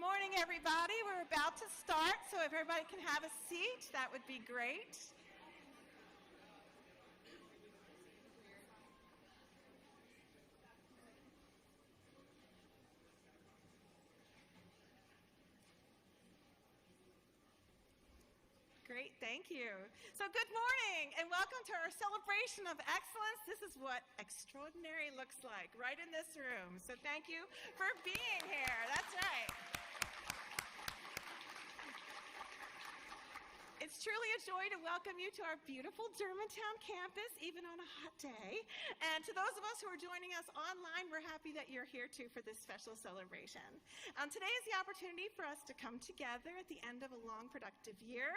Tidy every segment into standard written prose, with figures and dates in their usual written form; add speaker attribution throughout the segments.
Speaker 1: morning, everybody. We're about to start, so if everybody can have a seat, that would be great. Great, thank you. So good morning and welcome to our celebration of excellence. This is what extraordinary looks like right in this room. So thank you for being here. That's right. It's truly a joy to welcome you to our beautiful Germantown campus, even on a hot day. And to those of us who are joining us online, we're happy that you're here too for this special celebration. Today is the opportunity for us to come together at the end of a long, productive year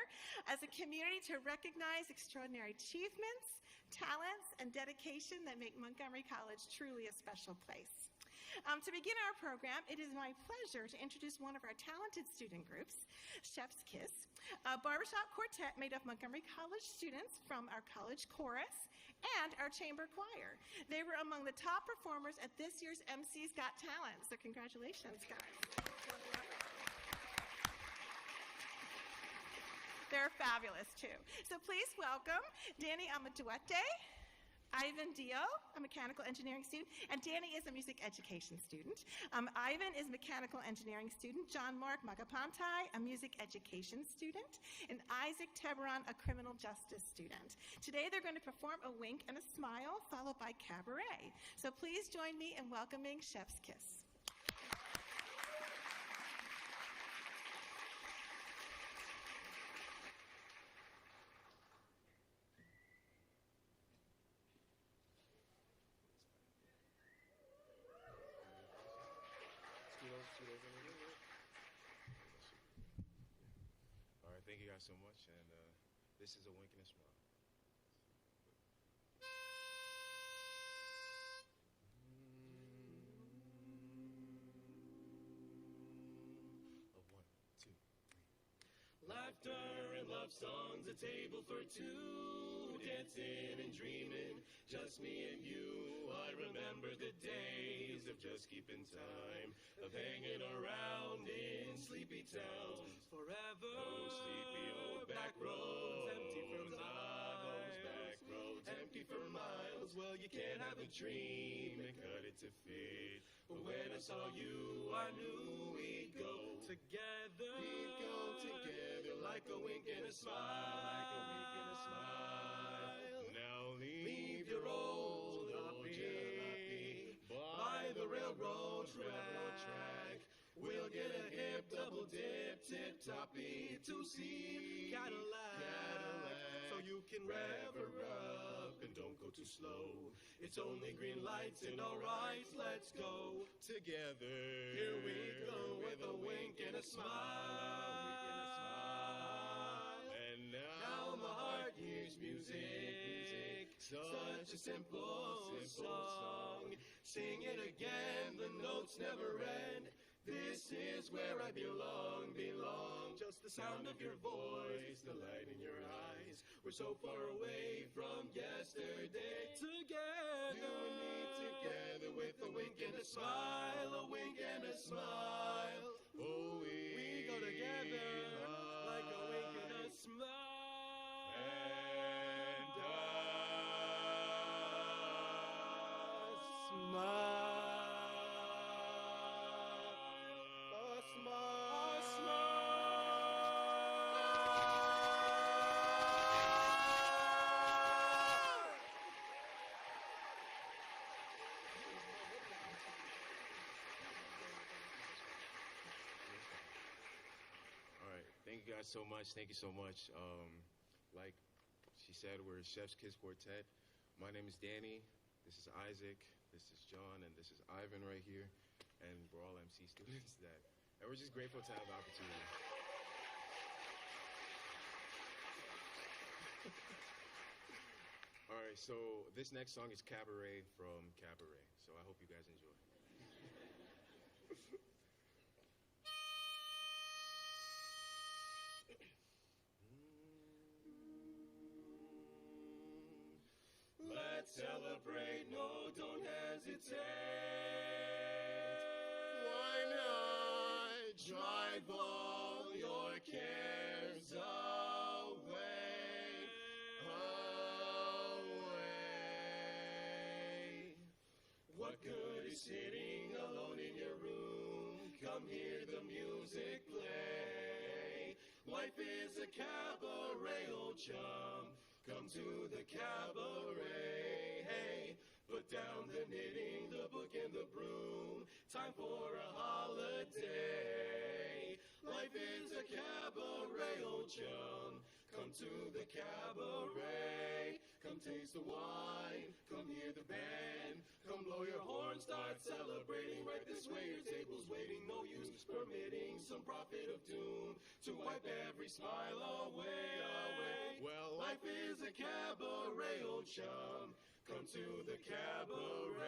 Speaker 1: as a community to recognize extraordinary achievements, talents, and dedication that make Montgomery College truly a special place. To begin our program, it is my pleasure to introduce one of our talented student groups, Chef's Kiss, a barbershop quartet made of Montgomery College students from our college chorus and our chamber choir. They were among the top performers at this year's MC's Got Talent, so congratulations, guys. They're fabulous, too. So please welcome Danny Amaduete, Ivan Dio, a mechanical engineering student, and Danny is a music education student. Ivan is a mechanical engineering student, John Mark Magapantai, a music education student, and Isaac Teberon, a criminal justice student. Today they're going to perform a wink and a smile, followed by cabaret. So please join me in welcoming Chef's Kiss.
Speaker 2: All right, thank you guys so much, and this is a wink and a smile. A 1, 2, 3.
Speaker 3: Laughter and love songs, a table for two, dancing and dreaming, just me and you. I remember the days of just keeping time, of hanging around in sleepy towns. Forever, oh sleepy old back roads, empty for miles. Those back roads, empty for miles. Well, you can't have a dream and cut it to fit. But when I saw you, I knew we'd go together. We'd go together like a wink and a smile, like a wink and a smile. Now leave your old jalopy by the railroad track. We'll get a hip double dip tip-toppy two-seat Cadillac, so you can rev her up and don't go too slow. It's only green lights and all right, let's go together. Here we go with a wink and a smile. And now my heart hears music, such a simple song. Sing it again, the notes never end. This is where I belong. Just the sound of your voice, the light in your eyes. We're so far away from yesterday. Together, you and me together with a wink and a smile, a wink and a smile. Oh, we go together like a wink and a smile. And a smile.
Speaker 2: Thank you guys so much. Thank you so much. Like she said, we're Chef's Kiss Quartet. My name is Danny. This is Isaac. This is John, and this is Ivan right here. And we're all MC students. And we're just grateful to have the opportunity. All right, so this next song is Cabaret from Cabaret. So I hope you guys enjoy. Let's celebrate, no, don't hesitate. Why not? Try
Speaker 3: drive all your cares away, away. What good is sitting alone in your room? Come hear the music play. Life is a cabaret, old chum. Come to the cabaret. Hey, put down the knitting, the book and the broom. Time for a holiday. Life is a cabaret, old chum. Come to the cabaret. Come taste the wine. Come hear the band. Come blow your horn, start celebrating. Right this way, your table's waiting. No use permitting some prophet of doom to wipe every smile away, away. Well, life is a cabaret, old chum. Come to the cabaret.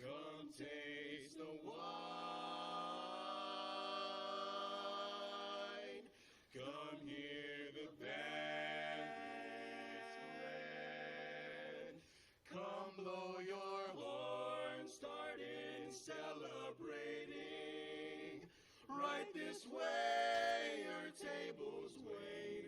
Speaker 3: Come taste the wine. Come hear the band. Come blow your horn, start in celebrating. Right this way, your table's waiting.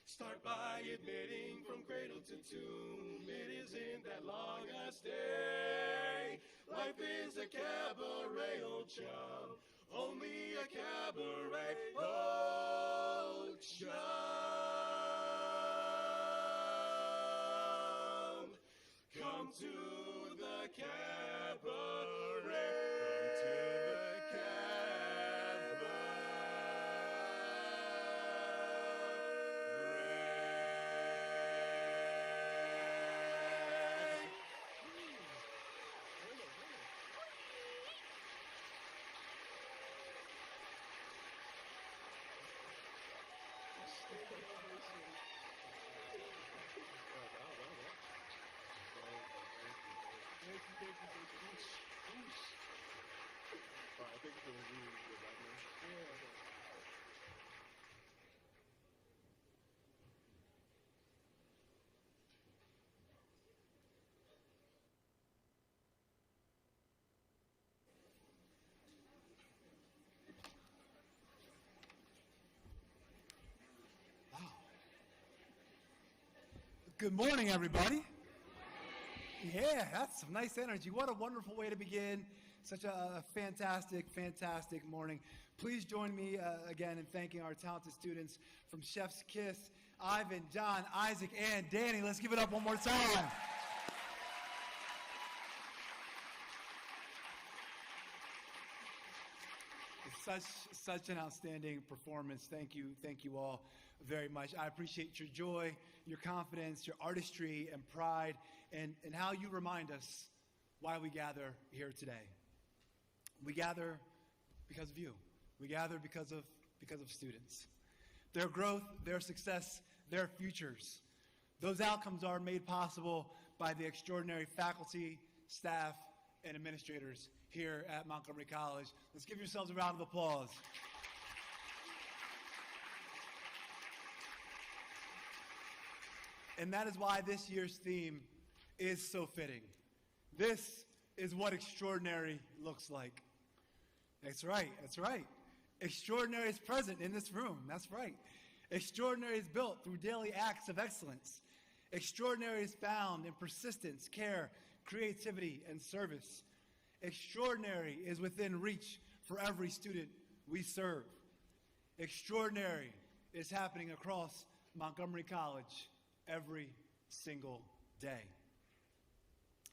Speaker 3: Start by admitting from cradle to tomb, it isn't that long a stay. Life is a cabaret, old chum, only a cabaret, old chum. Come to the cabaret.
Speaker 4: Good morning, everybody. Yeah, that's some nice energy. What a wonderful way to begin such a fantastic, fantastic morning. Please join me again in thanking our talented students from Chef's Kiss, Ivan, John, Isaac, and Danny. Let's give it up one more time. Such an outstanding performance. Thank you all very much. I appreciate your joy, your confidence, your artistry and pride, and how you remind us why we gather here today. We gather because of you. We gather because of students. Their growth, their success, their futures. Those outcomes are made possible by the extraordinary faculty, staff, and administrators here at Montgomery College. Let's give yourselves a round of applause. And that is why this year's theme is so fitting. This is what extraordinary looks like. That's right. Extraordinary is present in this room. That's right. Extraordinary is built through daily acts of excellence. Extraordinary is found in persistence, care, creativity, and service. Extraordinary is within reach for every student we serve. Extraordinary is happening across Montgomery College every single day.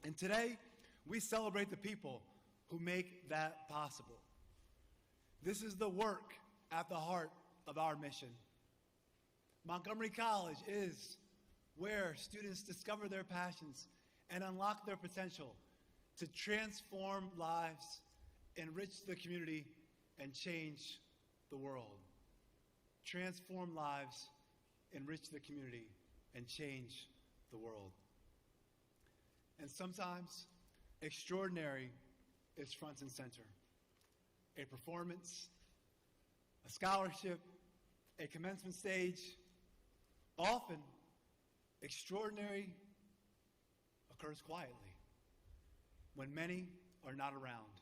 Speaker 4: And today, we celebrate the people who make that possible. This is the work at the heart of our mission. Montgomery College is where students discover their passions and unlock their potential to transform lives, enrich the community, and change the world. Transform lives, enrich the community, and change the world. And sometimes, extraordinary is front and center. A performance, a scholarship, a commencement stage. Often, extraordinary occurs quietly, when many are not around,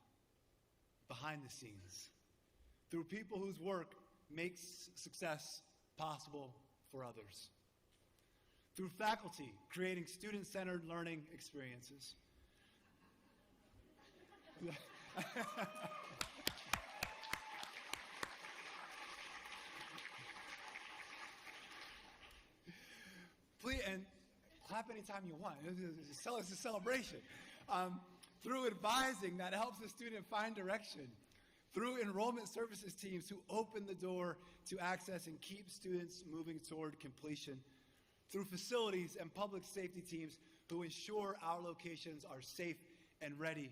Speaker 4: behind the scenes, through people whose work makes success possible for others, through faculty creating student-centered learning experiences. Please, and clap anytime you want. It's a celebration. Through advising that helps the student find direction. Through enrollment services teams who open the door to access and keep students moving toward completion. Through facilities and public safety teams who ensure our locations are safe and ready.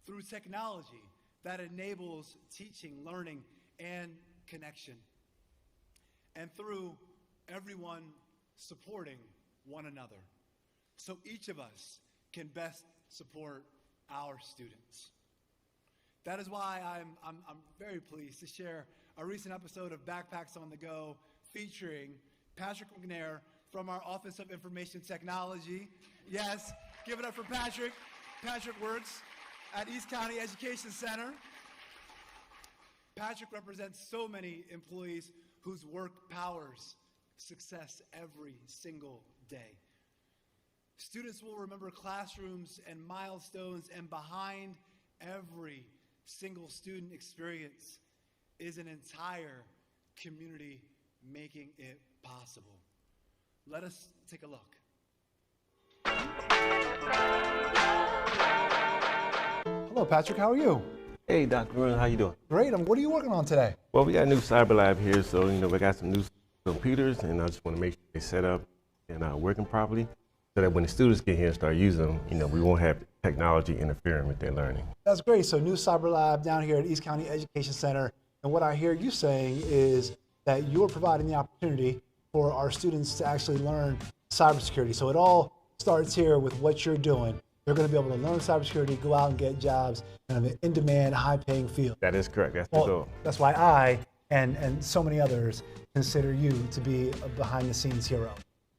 Speaker 4: Through technology that enables teaching, learning, and connection. And through everyone supporting one another, so each of us can best support our students. That is why I'm very pleased to share a recent episode of Backpacks on the Go featuring Patrick McNair from our Office of Information Technology. Yes, give it up for Patrick. Patrick works at East County Education Center. Patrick represents so many employees whose work powers success every single day. Students will remember classrooms and milestones, and behind every single student experience is an entire community making it possible. Let us take a look. Hello, Patrick. How are you?
Speaker 5: Hey, Dr. Bruno, how you doing?
Speaker 4: Great. What are you working on today?
Speaker 5: Well, we got a new cyber lab here, so we got some new computers, and I just want to make sure they set up and working properly, so that when the students get here and start using them, we won't have technology interfering with their learning.
Speaker 4: That's great. So, new cyber lab down here at East County Education Center, and what I hear you saying is that you're providing the opportunity for our students to actually learn cybersecurity. So it all starts here with what you're doing. They're going to be able to learn cybersecurity, go out and get jobs in an in-demand, high-paying field.
Speaker 5: That is correct. That's the goal.
Speaker 4: That's why I and so many others consider you to be a behind-the-scenes hero.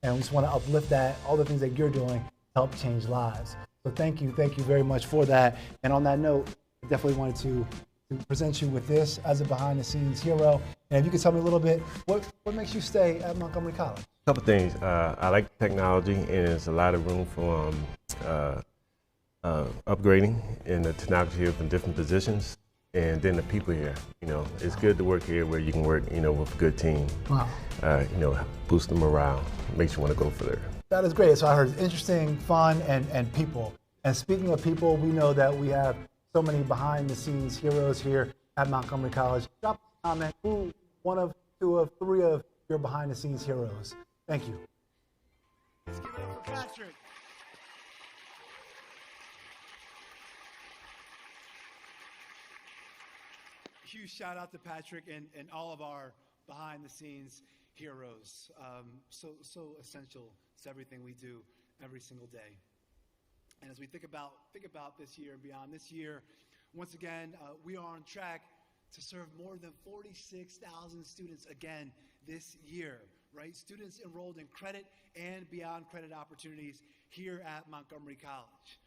Speaker 4: And we just want to uplift that, all the things that you're doing to help change lives. So thank you very much for that. And on that note, I definitely wanted to present you with this as a behind-the-scenes hero. And if you could tell me a little bit, what makes you stay at Montgomery College?
Speaker 5: A couple things. I like technology, and there's a lot of room for upgrading in the technology here from different positions. And then the people here, it's good to work here where you can work, with a good team.
Speaker 4: Wow.
Speaker 5: Boost the morale, makes you want to go further.
Speaker 4: That is great. So I heard interesting, fun, and people. And speaking of people, we know that we have so many behind-the-scenes heroes here at Montgomery College. Drop a comment. Who one of, two of, three of your behind-the-scenes heroes? Thank you. Let's give it up for Patrick. Huge shout out to Patrick and all of our behind-the-scenes heroes. So essential to everything we do every single day. And as we think about this year and beyond, this year, once again, we are on track to serve more than 46,000 students again this year, right? Students enrolled in credit and beyond credit opportunities here at Montgomery College.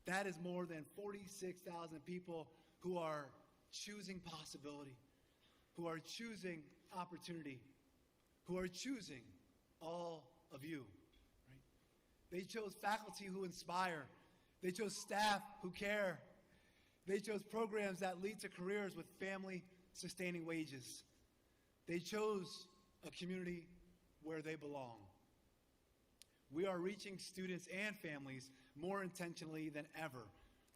Speaker 4: That is more than 46,000 people who are choosing possibility, who are choosing opportunity, who are choosing all of you. They chose faculty who inspire. They chose staff who care. They chose programs that lead to careers with family-sustaining wages. They chose a community where they belong. We are reaching students and families more intentionally than ever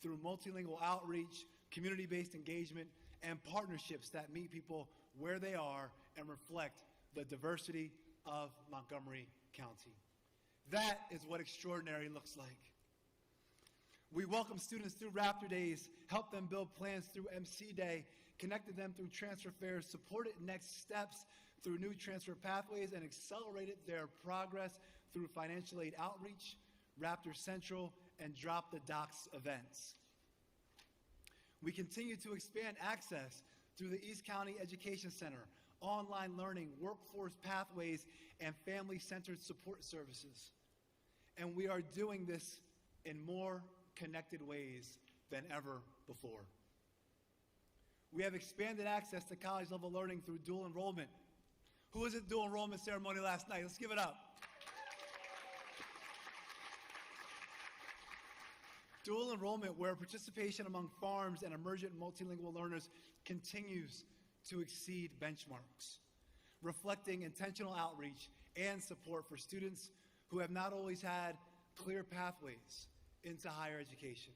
Speaker 4: through multilingual outreach, community-based engagement, and partnerships that meet people where they are and reflect the diversity of Montgomery County. That is what extraordinary looks like. We welcome students through Raptor Days, help them build plans through MC Day, connected them through transfer fairs, supported next steps through new transfer pathways, and accelerated their progress through financial aid outreach, Raptor Central, and Drop the Docs events. We continue to expand access through the East County Education Center, online learning, workforce pathways, and family-centered support services. And we are doing this in more connected ways than ever before. We have expanded access to college-level learning through dual enrollment. Who was at dual enrollment ceremony last night? Let's give it up. Dual enrollment, where participation among farms and emergent multilingual learners continues to exceed benchmarks, reflecting intentional outreach and support for students who have not always had clear pathways into higher education.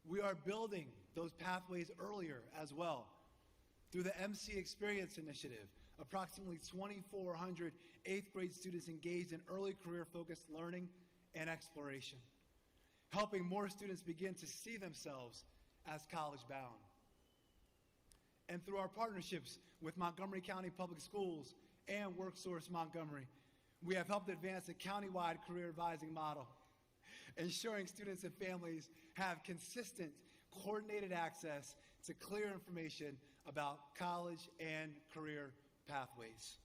Speaker 4: We are building those pathways earlier as well. Through the MC Experience Initiative, approximately 2,400 eighth grade students engaged in early career-focused learning and exploration, helping more students begin to see themselves as college-bound. And through our partnerships with Montgomery County Public Schools and WorkSource Montgomery, we have helped advance a countywide career advising model, ensuring students and families have consistent, coordinated access to clear information about college and career pathways.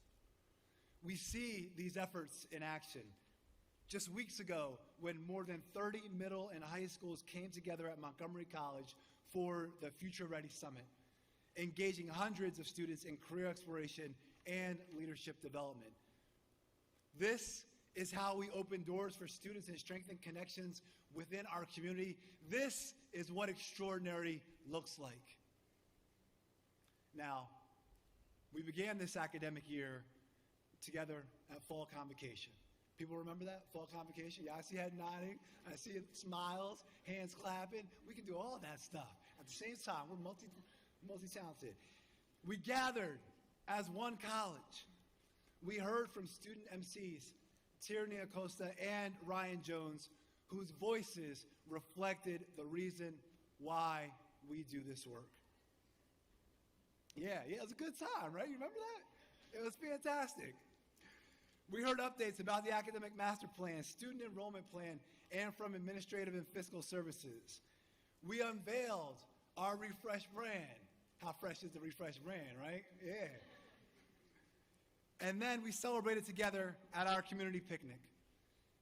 Speaker 4: We see these efforts in action. Just weeks ago, when more than 30 middle and high schools came together at Montgomery College for the Future Ready Summit, engaging hundreds of students in career exploration and leadership development. This is how we open doors for students and strengthen connections within our community. This is what extraordinary looks like. Now, we began this academic year together at fall convocation. People remember that? Fall convocation? Yeah, I see head nodding. I see smiles, hands clapping. We can do all that stuff at the same time. We're multi-talented. We gathered as one college. We heard from student MCs, Tierney Acosta and Ryan Jones, whose voices reflected the reason why we do this work. Yeah, it was a good time, right? You remember that? It was fantastic. We heard updates about the academic master plan, student enrollment plan, and from administrative and fiscal services. We unveiled our refreshed brand. How fresh is the refreshed brand, right? Yeah. And then we celebrated together at our community picnic.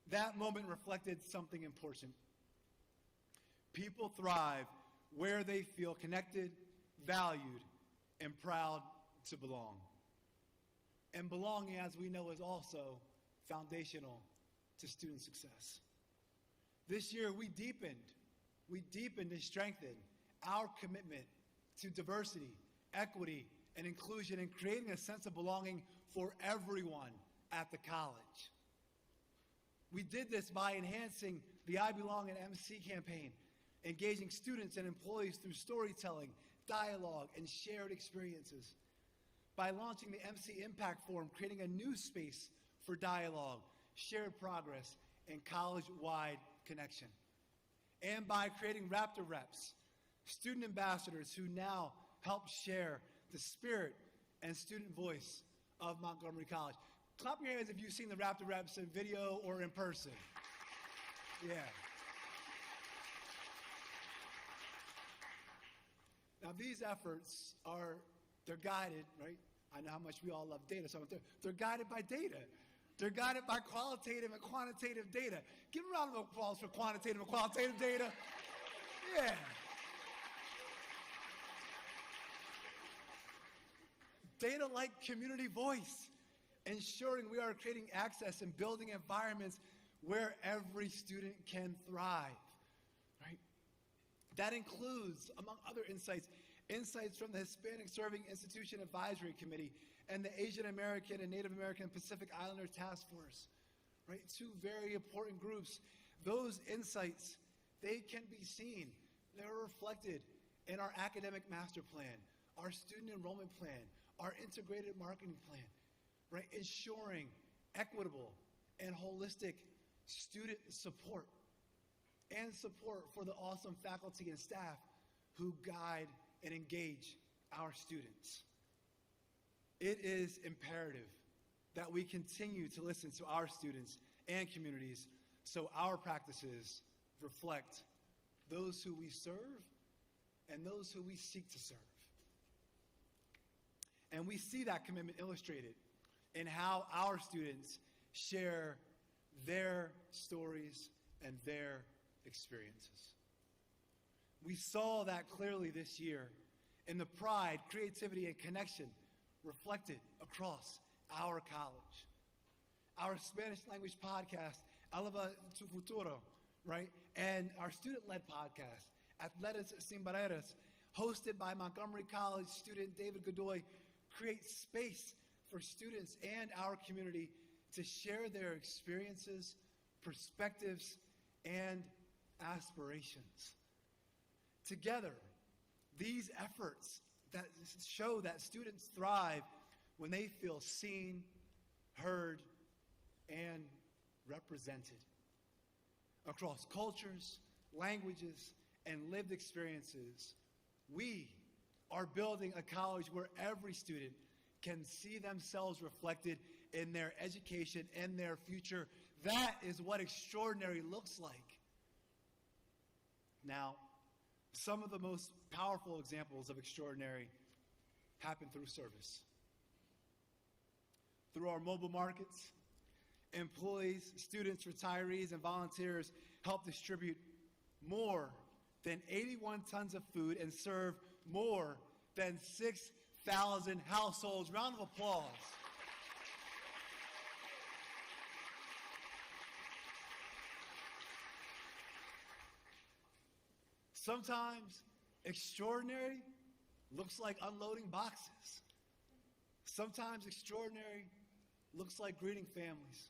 Speaker 4: That moment reflected something important. People thrive where they feel connected, valued, and proud to belong. And belonging, as we know, is also foundational to student success. This year, we deepened and strengthened our commitment to diversity, equity, and inclusion, and creating a sense of belonging for everyone at the college. We did this by enhancing the I Belong in MC campaign, engaging students and employees through storytelling, dialogue, and shared experiences. By launching the MC Impact Forum, creating a new space for dialogue, shared progress, and college-wide connection. And by creating Raptor Reps, student ambassadors who now help share the spirit and student voice of Montgomery College. Clap your hands if you've seen the Raptor Reps in video or in person. Yeah. Now these efforts they're guided, right? I know how much we all love data, so they're guided by data. They're guided by qualitative and quantitative data. Give a round of applause for quantitative and qualitative data. Yeah. Data like community voice, ensuring we are creating access and building environments where every student can thrive, right? That includes, among other insights from the Hispanic Serving Institution Advisory Committee and the Asian American and Native American Pacific Islander Task Force, right? Two very important groups. Those insights, they can be seen. They're reflected in our academic master plan, our student enrollment plan, our integrated marketing plan, right? Ensuring equitable and holistic student support and support for the awesome faculty and staff who guide and engage our students. It is imperative that we continue to listen to our students and communities so our practices reflect those who we serve and those who we seek to serve. And we see that commitment illustrated in how our students share their stories and their experiences. We saw that clearly this year in the pride, creativity, and connection reflected across our college. Our Spanish language podcast, Eleva tu Futuro, right? And our student-led podcast, Atletas Sin Barreras, hosted by Montgomery College student David Godoy, create space for students and our community to share their experiences, perspectives, and aspirations. Together, these efforts that show that students thrive when they feel seen, heard, and represented. Across cultures, languages, and lived experiences, we are building a college where every student can see themselves reflected in their education and their future. That is what extraordinary looks like. Now, some of the most powerful examples of extraordinary happen through service. Through our mobile markets, employees, students, retirees, and volunteers help distribute more than 81 tons of food and serve more than 6,000 households. Round of applause. Sometimes extraordinary looks like unloading boxes. Sometimes extraordinary looks like greeting families.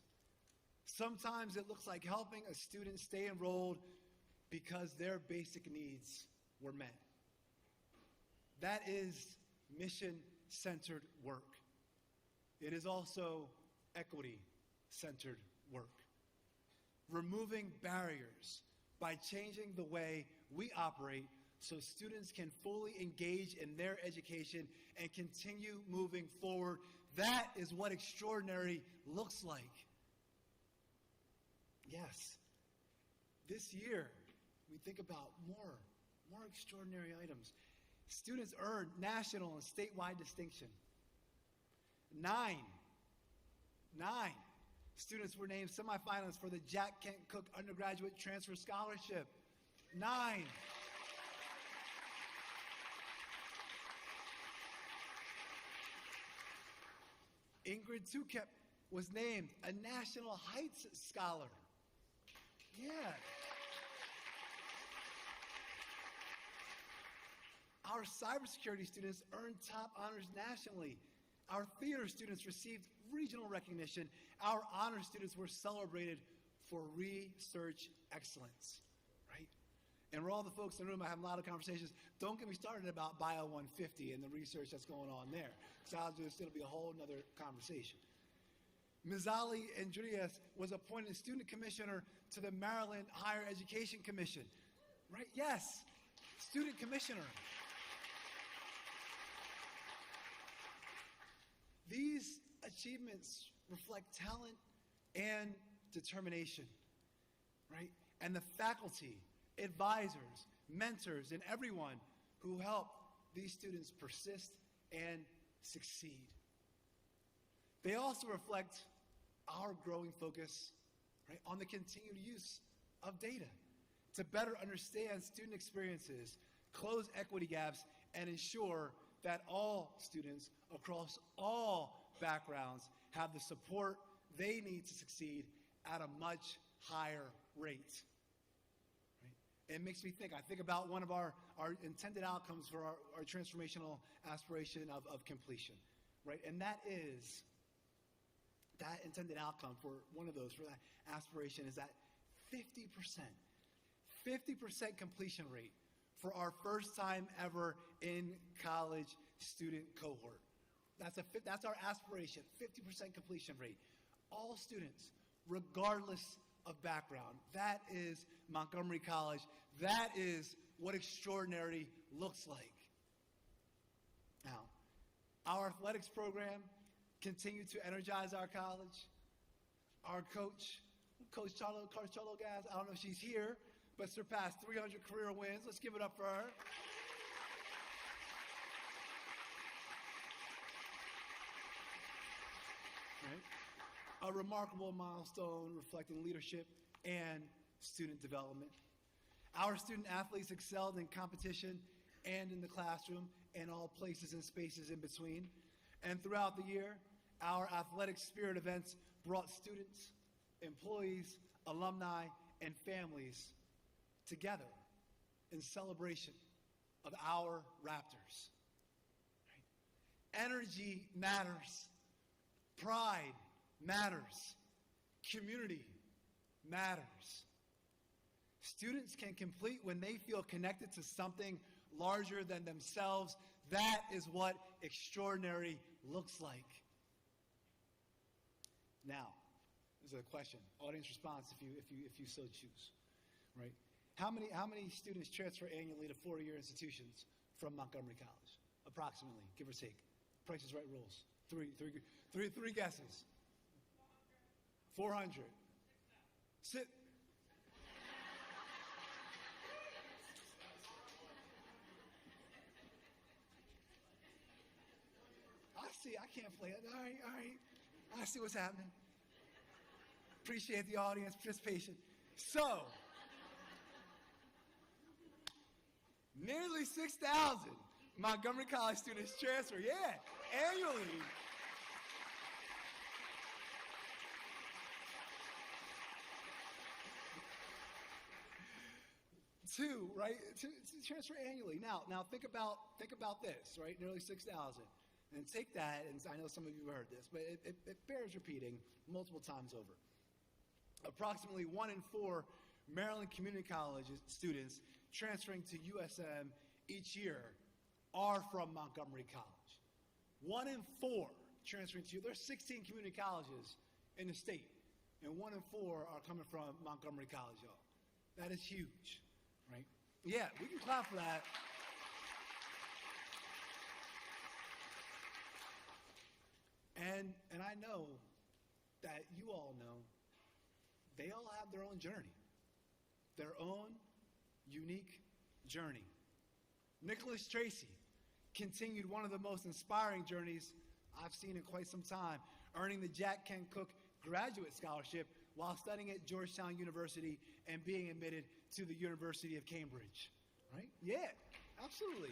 Speaker 4: Sometimes it looks like helping a student stay enrolled because their basic needs were met. That is mission-centered work. It is also equity-centered work. Removing barriers by changing the way we operate so students can fully engage in their education and continue moving forward. That is what extraordinary looks like. Yes, this year we think about more extraordinary items. Students earned national and statewide distinction. Nine students were named semifinalists for the Jack Kent Cook Undergraduate Transfer Scholarship. 9. Ingrid Tukep was named a National Heights Scholar. Yeah. Our cybersecurity students earned top honors nationally. Our theater students received regional recognition. Our honor students were celebrated for research excellence, right? And we're all the folks in the room, I have a lot of conversations. Don't get me started about Bio 150 and the research that's going on there. So it'll be a whole nother conversation. Mizali Andreas was appointed student commissioner to the Maryland Higher Education Commission, right? Yes, student commissioner. These achievements reflect talent and determination, right? And the faculty, advisors, mentors, and everyone who help these students persist and succeed. They also reflect our growing focus, right, on the continued use of data to better understand student experiences, close equity gaps, and ensure that all students across all backgrounds have the support they need to succeed at a much higher rate. Right? It makes me think. I think about one of our intended outcomes for our transformational aspiration of completion, right? And that intended outcome for one of those, for that aspiration, is that 50% completion rate for our first time ever in college student cohort. That's our aspiration, 50% completion rate. All students, regardless of background. That is Montgomery College. That is what extraordinary looks like. Now, our athletics program continued to energize our college. Our coach Cholo Gaz, I don't know if she's here, but surpassed 300 career wins. Let's give it up for her. Right? A remarkable milestone reflecting leadership and student development. Our student athletes excelled in competition and in the classroom and all places and spaces in between. And throughout the year, our athletic spirit events brought students, employees, alumni, and families together in celebration of our Raptors. Right? Energy matters. Pride matters. Community matters. Students can complete when they feel connected to something larger than themselves. That is what extraordinary looks like. Now, this is a question. Audience response if you so choose. Right? How many students transfer annually to four-year institutions from Montgomery College? Approximately, give or take. Price is Right rules. Three guesses. 400. Sit. I can't play it. All right. I see what's happening. Appreciate the audience participation. So, nearly 6,000 Montgomery College students transfer, annually. To transfer annually. Now think about this, right? Nearly 6,000. And take that, and I know some of you have heard this, but it bears repeating multiple times over. Approximately 1 in 4 Maryland Community College students transferring to USM each year are from Montgomery College. 1 in 4 transferring to, there's 16 community colleges in the state, and 1 in 4 are coming from Montgomery College, y'all. That is huge, right? Yeah, we can clap for that. And I know that you all know they all have their own journey, their own unique journey. Nicholas Tracy continued one of the most inspiring journeys I've seen in quite some time, earning the Jack Kent Cooke Graduate Scholarship while studying at Georgetown University and being admitted to the University of Cambridge. Right? Yeah, absolutely.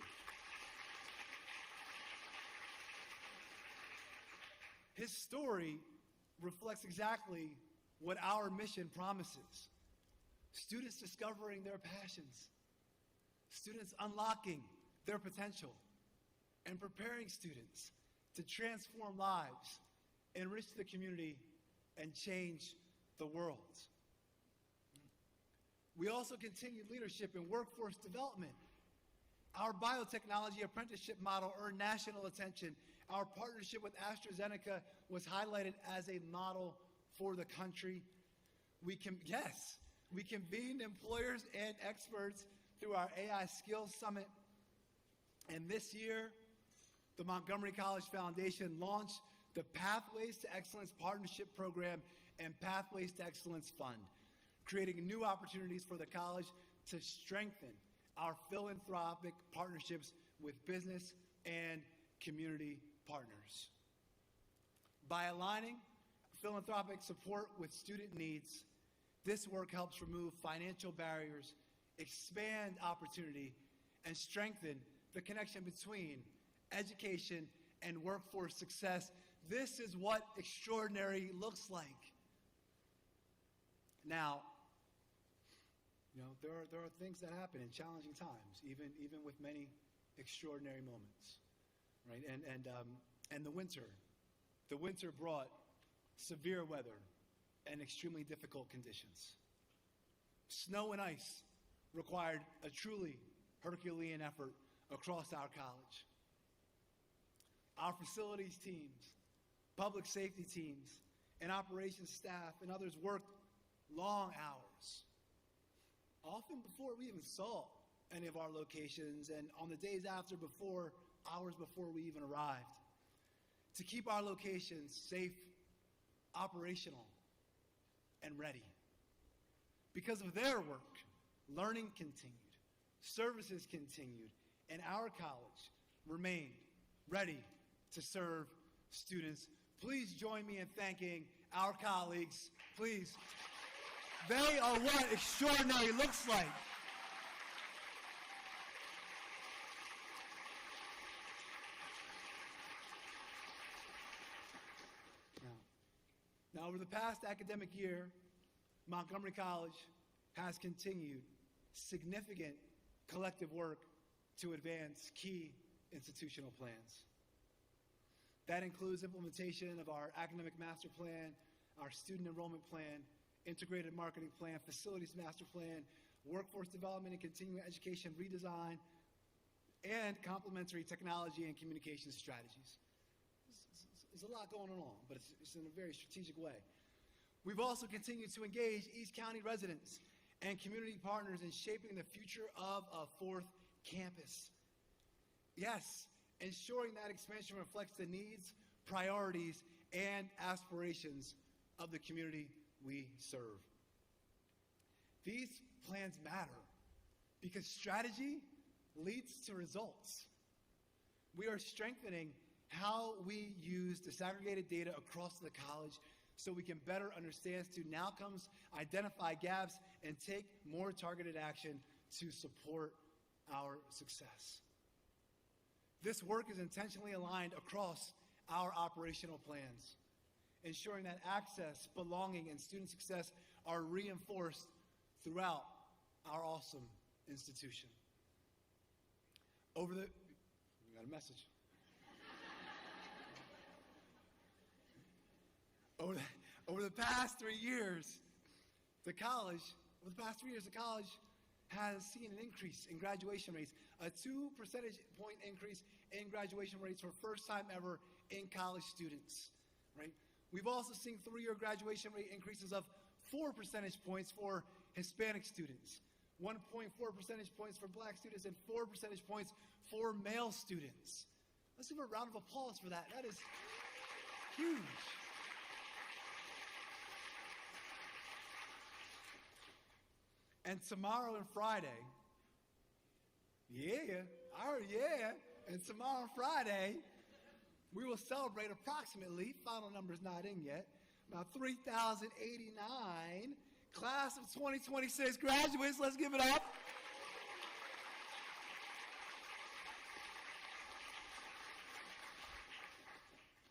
Speaker 4: His story reflects exactly what our mission promises. Students discovering their passions, students unlocking their potential, and preparing students to transform lives, enrich the community, and change the world. We also continued leadership in workforce development. Our biotechnology apprenticeship model earned national attention. Our partnership with AstraZeneca was highlighted as a model for the country. We convened employers and experts through our AI Skills Summit. And this year, the Montgomery College Foundation launched the Pathways to Excellence Partnership Program and Pathways to Excellence Fund, creating new opportunities for the college to strengthen our philanthropic partnerships with business and community partners. By aligning philanthropic support with student needs, this work helps remove financial barriers, expand opportunity, and strengthen the connection between education and workforce success. This is what extraordinary looks like. Now, there are things that happen in challenging times, even with many extraordinary moments, right? And the winter brought severe weather and extremely difficult conditions. Snow and ice required a truly Herculean effort across our college. Our facilities teams, public safety teams, and operations staff and others worked long hours, often before we even saw any of our locations, and on the days after, hours before we even arrived, to keep our locations safe, operational, and ready. Because of their work, learning continued, services continued, and our college remained ready to serve students. Please join me in thanking our colleagues. Please. They are what extraordinary looks like. Now, over the past academic year, Montgomery College has continued significant collective work to advance key institutional plans. That includes implementation of our academic master plan, our student enrollment plan, integrated marketing plan, facilities master plan, workforce development and continuing education redesign, and complementary technology and communication strategies. There's a lot going on, but it's in a very strategic way. We've also continued to engage East County residents and community partners in shaping the future of a fourth campus. Yes, ensuring that expansion reflects the needs, priorities, and aspirations of the community we serve. These plans matter because strategy leads to results. We are strengthening how we use disaggregated data across the college so we can better understand student outcomes, identify gaps, and take more targeted action to support our success. This work is intentionally aligned across our operational plans, ensuring that access, belonging, and student success are reinforced throughout our awesome institution. We got a message. Over the past 3 years, the college has seen an increase in graduation rates, a 2 percentage point increase in graduation rates for first time ever in college students, right? We've also seen 3-year graduation rate increases of 4 percentage points for Hispanic students, 1.4 percentage points for Black students, and 4 percentage points for male students. Let's give a round of applause for that. That is huge. And tomorrow and Friday, and tomorrow and Friday, we will celebrate approximately, final number's not in yet, about 3,089 class of 2026 graduates. Let's give it up.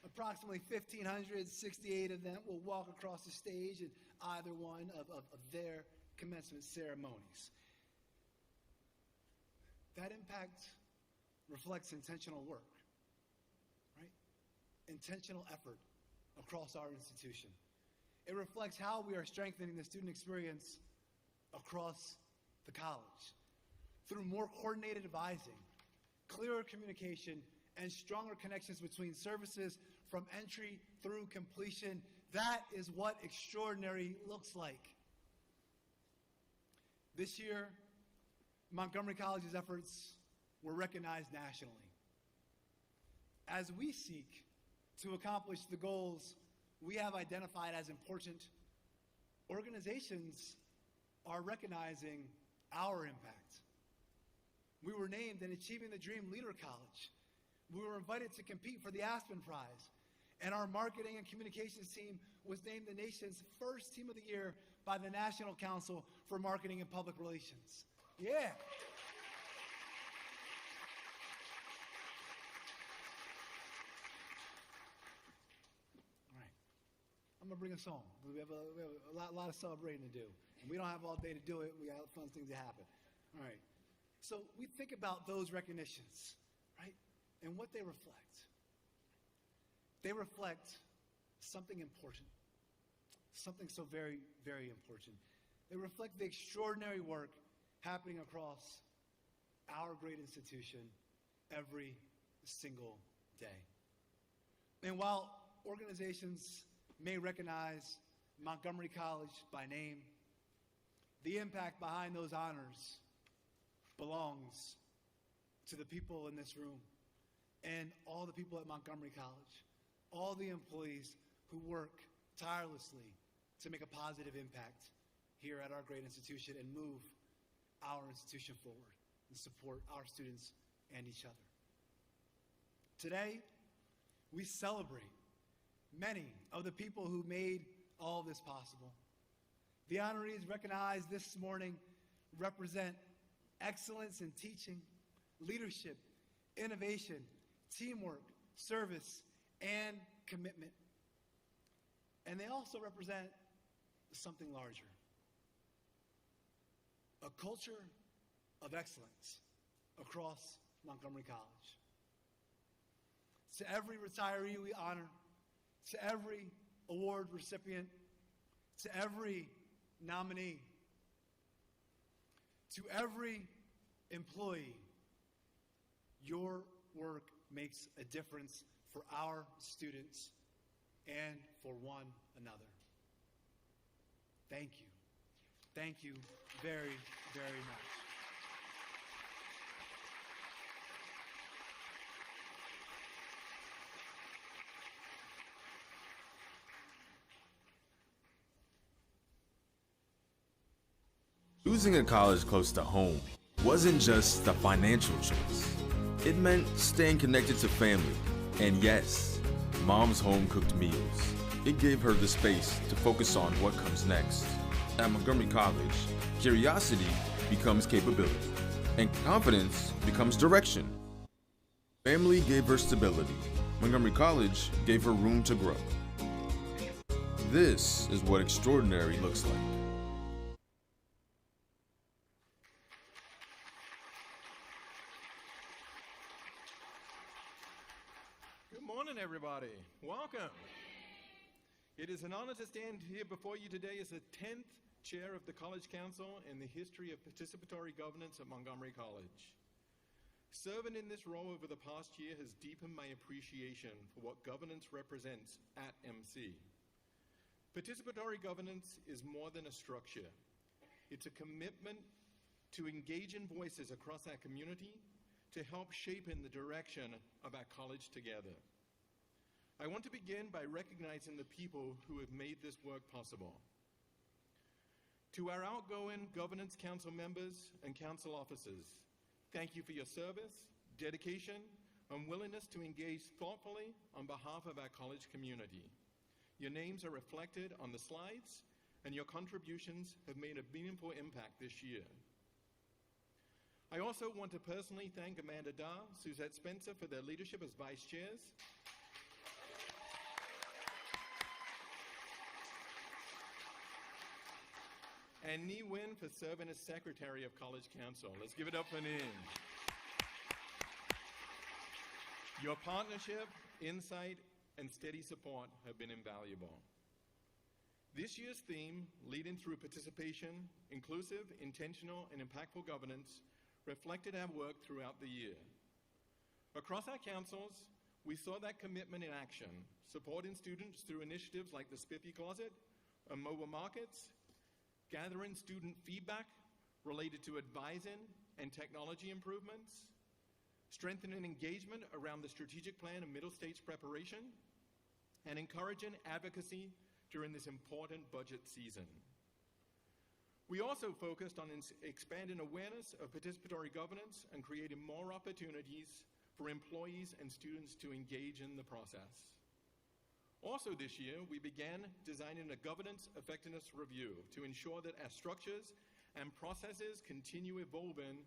Speaker 4: Approximately 1,568 of them will walk across the stage in either one of their commencement ceremonies. That impact reflects intentional work, right? Intentional effort across our institution. It reflects how we are strengthening the student experience across the college through more coordinated advising, clearer communication, and stronger connections between services from entry through completion. That is what extraordinary looks like. This year, Montgomery College's efforts were recognized nationally. As we seek to accomplish the goals we have identified as important, organizations are recognizing our impact. We were named an Achieving the Dream Leader College. We were invited to compete for the Aspen Prize. And our marketing and communications team was named the nation's first team of the year by the National Council for Marketing and Public Relations. Yeah. All right. I'm going to bring us home. We have a lot of celebrating to do. And we don't have all day to do it. We got fun things to happen. All right. So we think about those recognitions, right? And what they reflect. They reflect something important, something so very, very important. They reflect the extraordinary work happening across our great institution every single day. And while organizations may recognize Montgomery College by name, the impact behind those honors belongs to the people in this room and all the people at Montgomery College, all the employees who work tirelessly to make a positive impact here at our great institution and move our institution forward and support our students and each other. Today, we celebrate many of the people who made all this possible. The honorees recognized this morning represent excellence in teaching, leadership, innovation, teamwork, service, and commitment. And they also represent something larger. A culture of excellence across Montgomery College. To every retiree we honor, to every award recipient, to every nominee, to every employee, your work makes a difference for our students and for one another. Thank you. Thank you very, very much.
Speaker 6: Choosing a college close to home wasn't just a financial choice. It meant staying connected to family, and yes, Mom's home-cooked meals. It gave her the space to focus on what comes next. At Montgomery College, curiosity becomes capability, and confidence becomes direction. Family gave her stability. Montgomery College gave her room to grow. This is what extraordinary looks like.
Speaker 7: Good morning, everybody. Welcome. It is an honor to stand here before you today as the 10th chair of the College Council in the history of participatory governance at Montgomery College. Serving in this role over the past year has deepened my appreciation for what governance represents at MC. Participatory governance is more than a structure. It's a commitment to engage in voices across our community to help shape in the direction of our college together. I want to begin by recognizing the people who have made this work possible. To our outgoing Governance Council members and council officers, thank you for your service, dedication, and willingness to engage thoughtfully on behalf of our college community. Your names are reflected on the slides, and your contributions have made a meaningful impact this year. I also want to personally thank Amanda Dahr, Suzette Spencer for their leadership as vice chairs, and Ni Win for serving as Secretary of College Council. Let's give it up for Ni. Your partnership, insight, and steady support have been invaluable. This year's theme, Leading Through Participation, Inclusive, Intentional, and Impactful Governance, reflected our work throughout the year. Across our councils, we saw that commitment in action, supporting students through initiatives like the Spiffy Closet and mobile markets, gathering student feedback related to advising and technology improvements, strengthening engagement around the strategic plan and middle stage preparation, and encouraging advocacy during this important budget season. We also focused on expanding awareness of participatory governance and creating more opportunities for employees and students to engage in the process. Also this year, we began designing a governance effectiveness review to ensure that our structures and processes continue evolving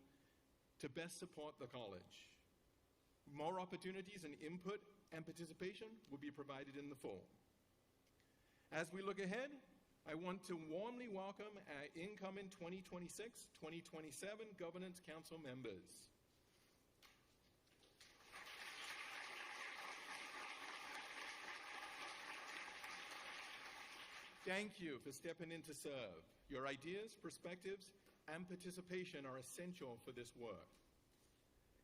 Speaker 7: to best support the college. More opportunities and input and participation will be provided in the fall. As we look ahead, I want to warmly welcome our incoming 2026-2027 Governance Council members. Thank you for stepping in to serve. Your ideas, perspectives, and participation are essential for this work.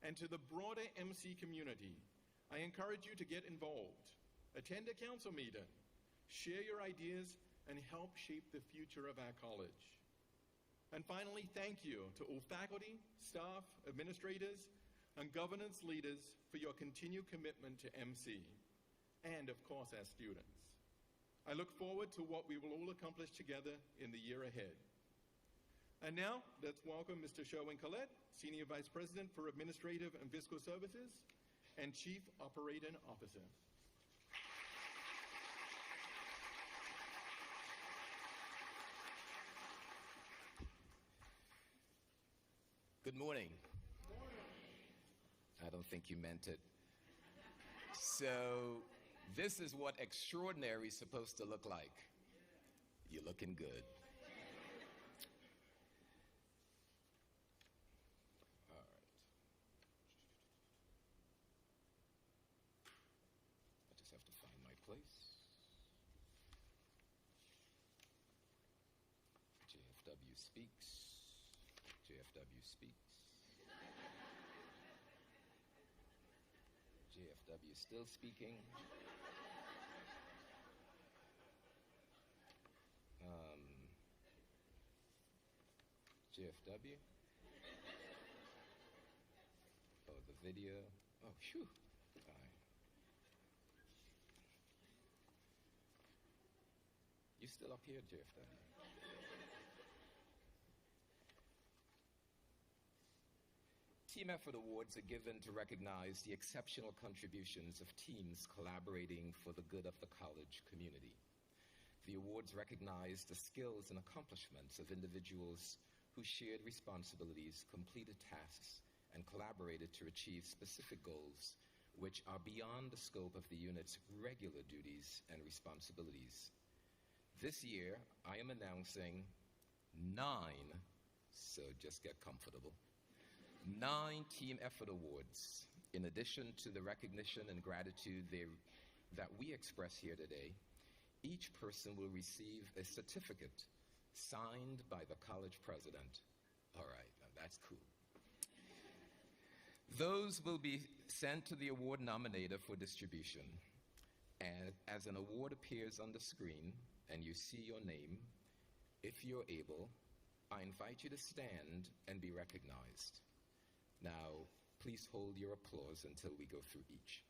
Speaker 7: And to the broader MC community, I encourage you to get involved. Attend a council meeting, share your ideas, and help shape the future of our college. And finally, thank you to all faculty, staff, administrators, and governance leaders for your continued commitment to MC, and of course, our students. I look forward to what we will all accomplish together in the year ahead. And now, let's welcome Mr. Sherwin Collette, Senior Vice President for Administrative and Fiscal Services and Chief Operating Officer.
Speaker 8: Good morning. I don't think you meant it. So, This is what extraordinary is supposed to look like. You're looking good. All right. I just have to find my place. JFW speaks. JFW speaks. JFW still speaking. JFW. Oh, the video. Oh, phew. All right. You still up here, JFW? Team Effort Awards are given to recognize the exceptional contributions of teams collaborating for the good of the college community. The awards recognize the skills and accomplishments of individuals who shared responsibilities, completed tasks, and collaborated to achieve specific goals which are beyond the scope of the unit's regular duties and responsibilities. This year, I am announcing 9, so just get comfortable, 9 Team Effort Awards. In addition to the recognition and gratitude that we express here today, each person will receive a certificate signed by the college president. All right, now that's cool. Those will be sent to the award nominator for distribution. And as an award appears on the screen and you see your name, if you're able, I invite you to stand and be recognized. Now, please hold your applause until we go through each.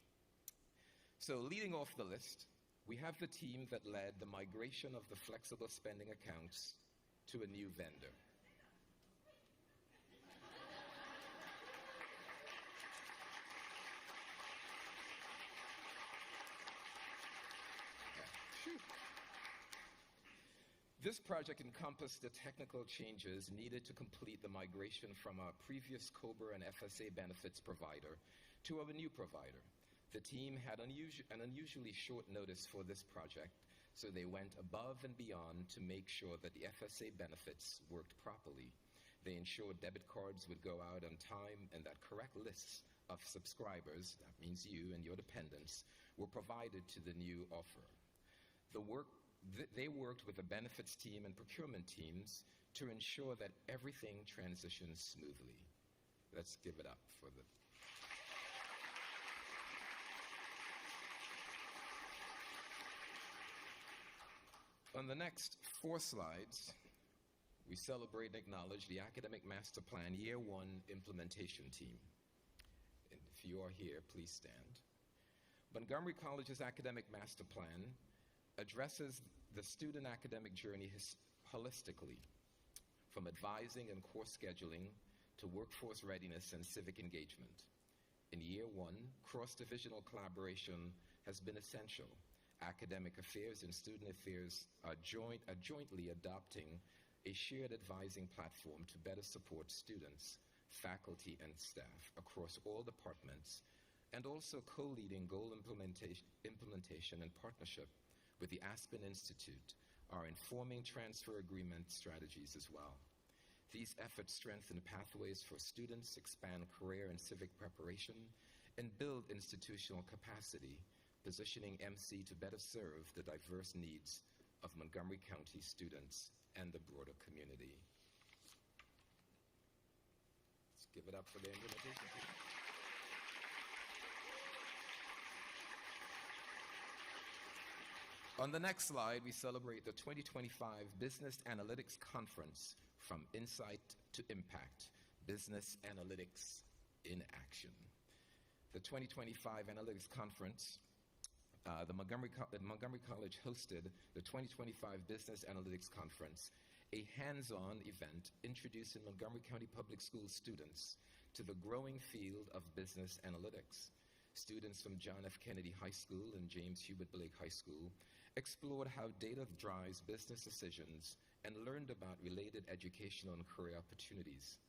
Speaker 8: So, leading off the list, we have the team that led the migration of the flexible spending accounts to a new vendor. This project encompassed the technical changes needed to complete the migration from our previous COBRA and FSA benefits provider to our new provider. The team had an unusually short notice for this project, so they went above and beyond to make sure that the FSA benefits worked properly. They ensured debit cards would go out on time and that correct lists of subscribers, that means you and your dependents, were provided to the new offer. They worked with the benefits team and procurement teams to ensure that everything transitions smoothly. Let's give it up for the... On the next 4 slides, we celebrate and acknowledge the Academic Master Plan Year 1 implementation team. And if you are here, please stand. Montgomery College's Academic Master Plan addresses the student academic journey holistically, from advising and course scheduling to workforce readiness and civic engagement. In Year 1, cross-divisional collaboration has been essential. Academic affairs and student affairs are jointly adopting a shared advising platform to better support students, faculty, and staff across all departments, and also co-leading goal implementation and partnership with the Aspen Institute are informing transfer agreement strategies as well. These efforts strengthen pathways for students, expand career and civic preparation, and build institutional capacity, positioning MC to better serve the diverse needs of Montgomery County students and the broader community. Let's give it up for the implementation team. On the next slide, we celebrate the 2025 Business Analytics Conference, From Insight to Impact, Business Analytics in Action. The 2025 Analytics Conference, Montgomery College hosted the 2025 Business Analytics Conference, a hands-on event introducing Montgomery County Public Schools students to the growing field of business analytics. Students from John F. Kennedy High School and James Hubert Blake High School explored how data drives business decisions and learned about related educational and career opportunities.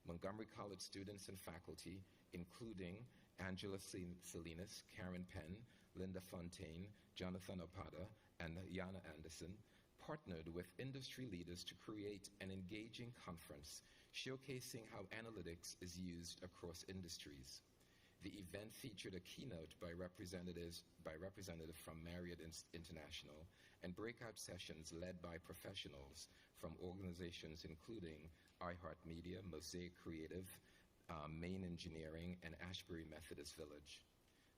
Speaker 8: Montgomery College students and faculty, including Angela Salinas, Karen Penn, Linda Fontaine, Jonathan Opada, and Jana Anderson, partnered with industry leaders to create an engaging conference showcasing how analytics is used across industries. The event featured a keynote by representative from Marriott International and breakout sessions led by professionals from organizations including iHeartMedia, Mosaic Creative, Maine Engineering, and Ashbury Methodist Village.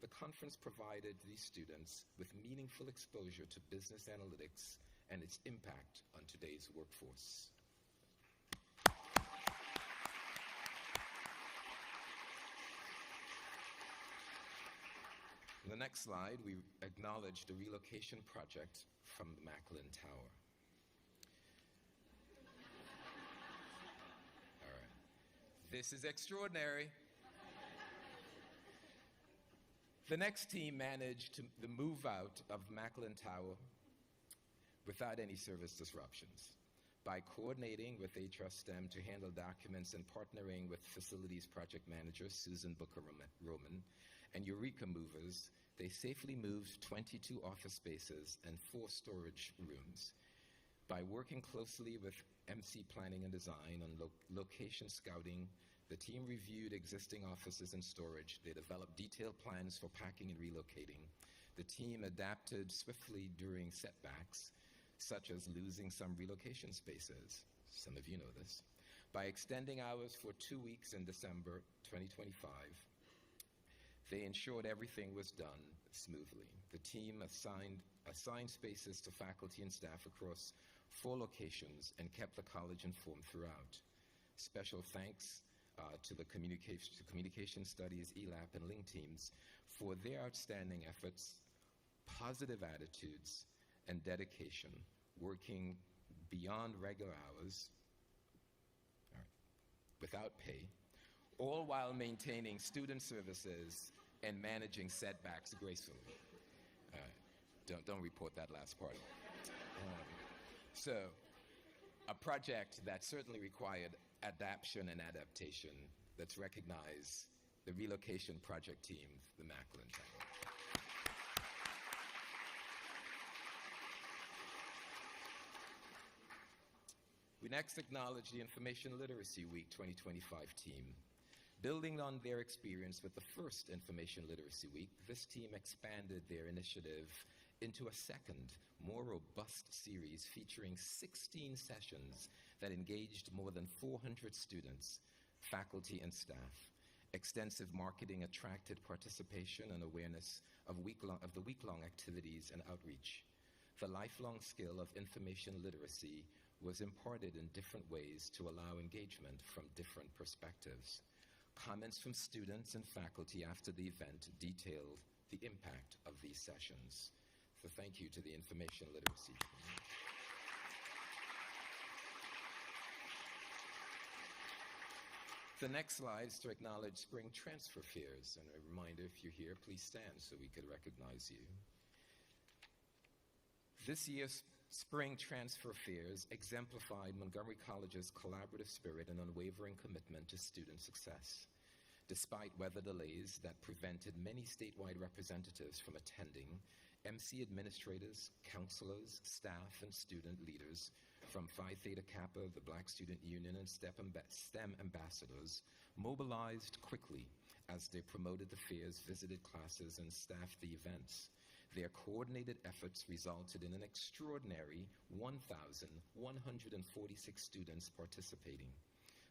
Speaker 8: The conference provided these students with meaningful exposure to business analytics and its impact on today's workforce. In the next slide, we acknowledge the relocation project from the Macklin Tower. All right. This is extraordinary. The next team managed the move out of Macklin Tower without any service disruptions by coordinating with HR STEM to handle documents and partnering with facilities project manager Susan Booker-Roman and Eureka Movers. They safely moved 22 office spaces and 4 storage rooms. By working closely with MC Planning and Design on location scouting, the team reviewed existing offices and storage. They developed detailed plans for packing and relocating. The team adapted swiftly during setbacks, such as losing some relocation spaces. Some of you know this. By extending hours for 2 weeks in December 2025, they ensured everything was done smoothly. The team assigned spaces to faculty and staff across 4 locations and kept the college informed throughout. Special thanks to the Communication Studies, ELAP, and LINK teams for their outstanding efforts, positive attitudes, and dedication, working beyond regular hours without pay, all while maintaining student services and managing setbacks gracefully. Don't report that last part. So, a project that certainly required adaptation and adaptation. Let's recognize the relocation project team, the Macklin Tower. We next acknowledge the Information Literacy Week 2025 team. Building on their experience with the first Information Literacy Week, this team expanded their initiative into a second, more robust series featuring 16 sessions that engaged more than 400 students, faculty, and staff. Extensive marketing attracted participation and awareness of the week-long activities and outreach. The lifelong skill of information literacy was imparted in different ways to allow engagement from different perspectives. Comments from students and faculty after the event detailed the impact of these sessions. So thank you to the information literacy team. The next slide is to acknowledge spring transfer fairs. And a reminder, if you're here, please stand so we could recognize you. This year's spring transfer fairs exemplified Montgomery College's collaborative spirit and unwavering commitment to student success. Despite weather delays that prevented many statewide representatives from attending, MC administrators, counselors, staff, and student leaders from Phi Theta Kappa, the Black Student Union, and STEM ambassadors mobilized quickly as they promoted the fairs, visited classes, and staffed the events. Their coordinated efforts resulted in an extraordinary 1,146 students participating.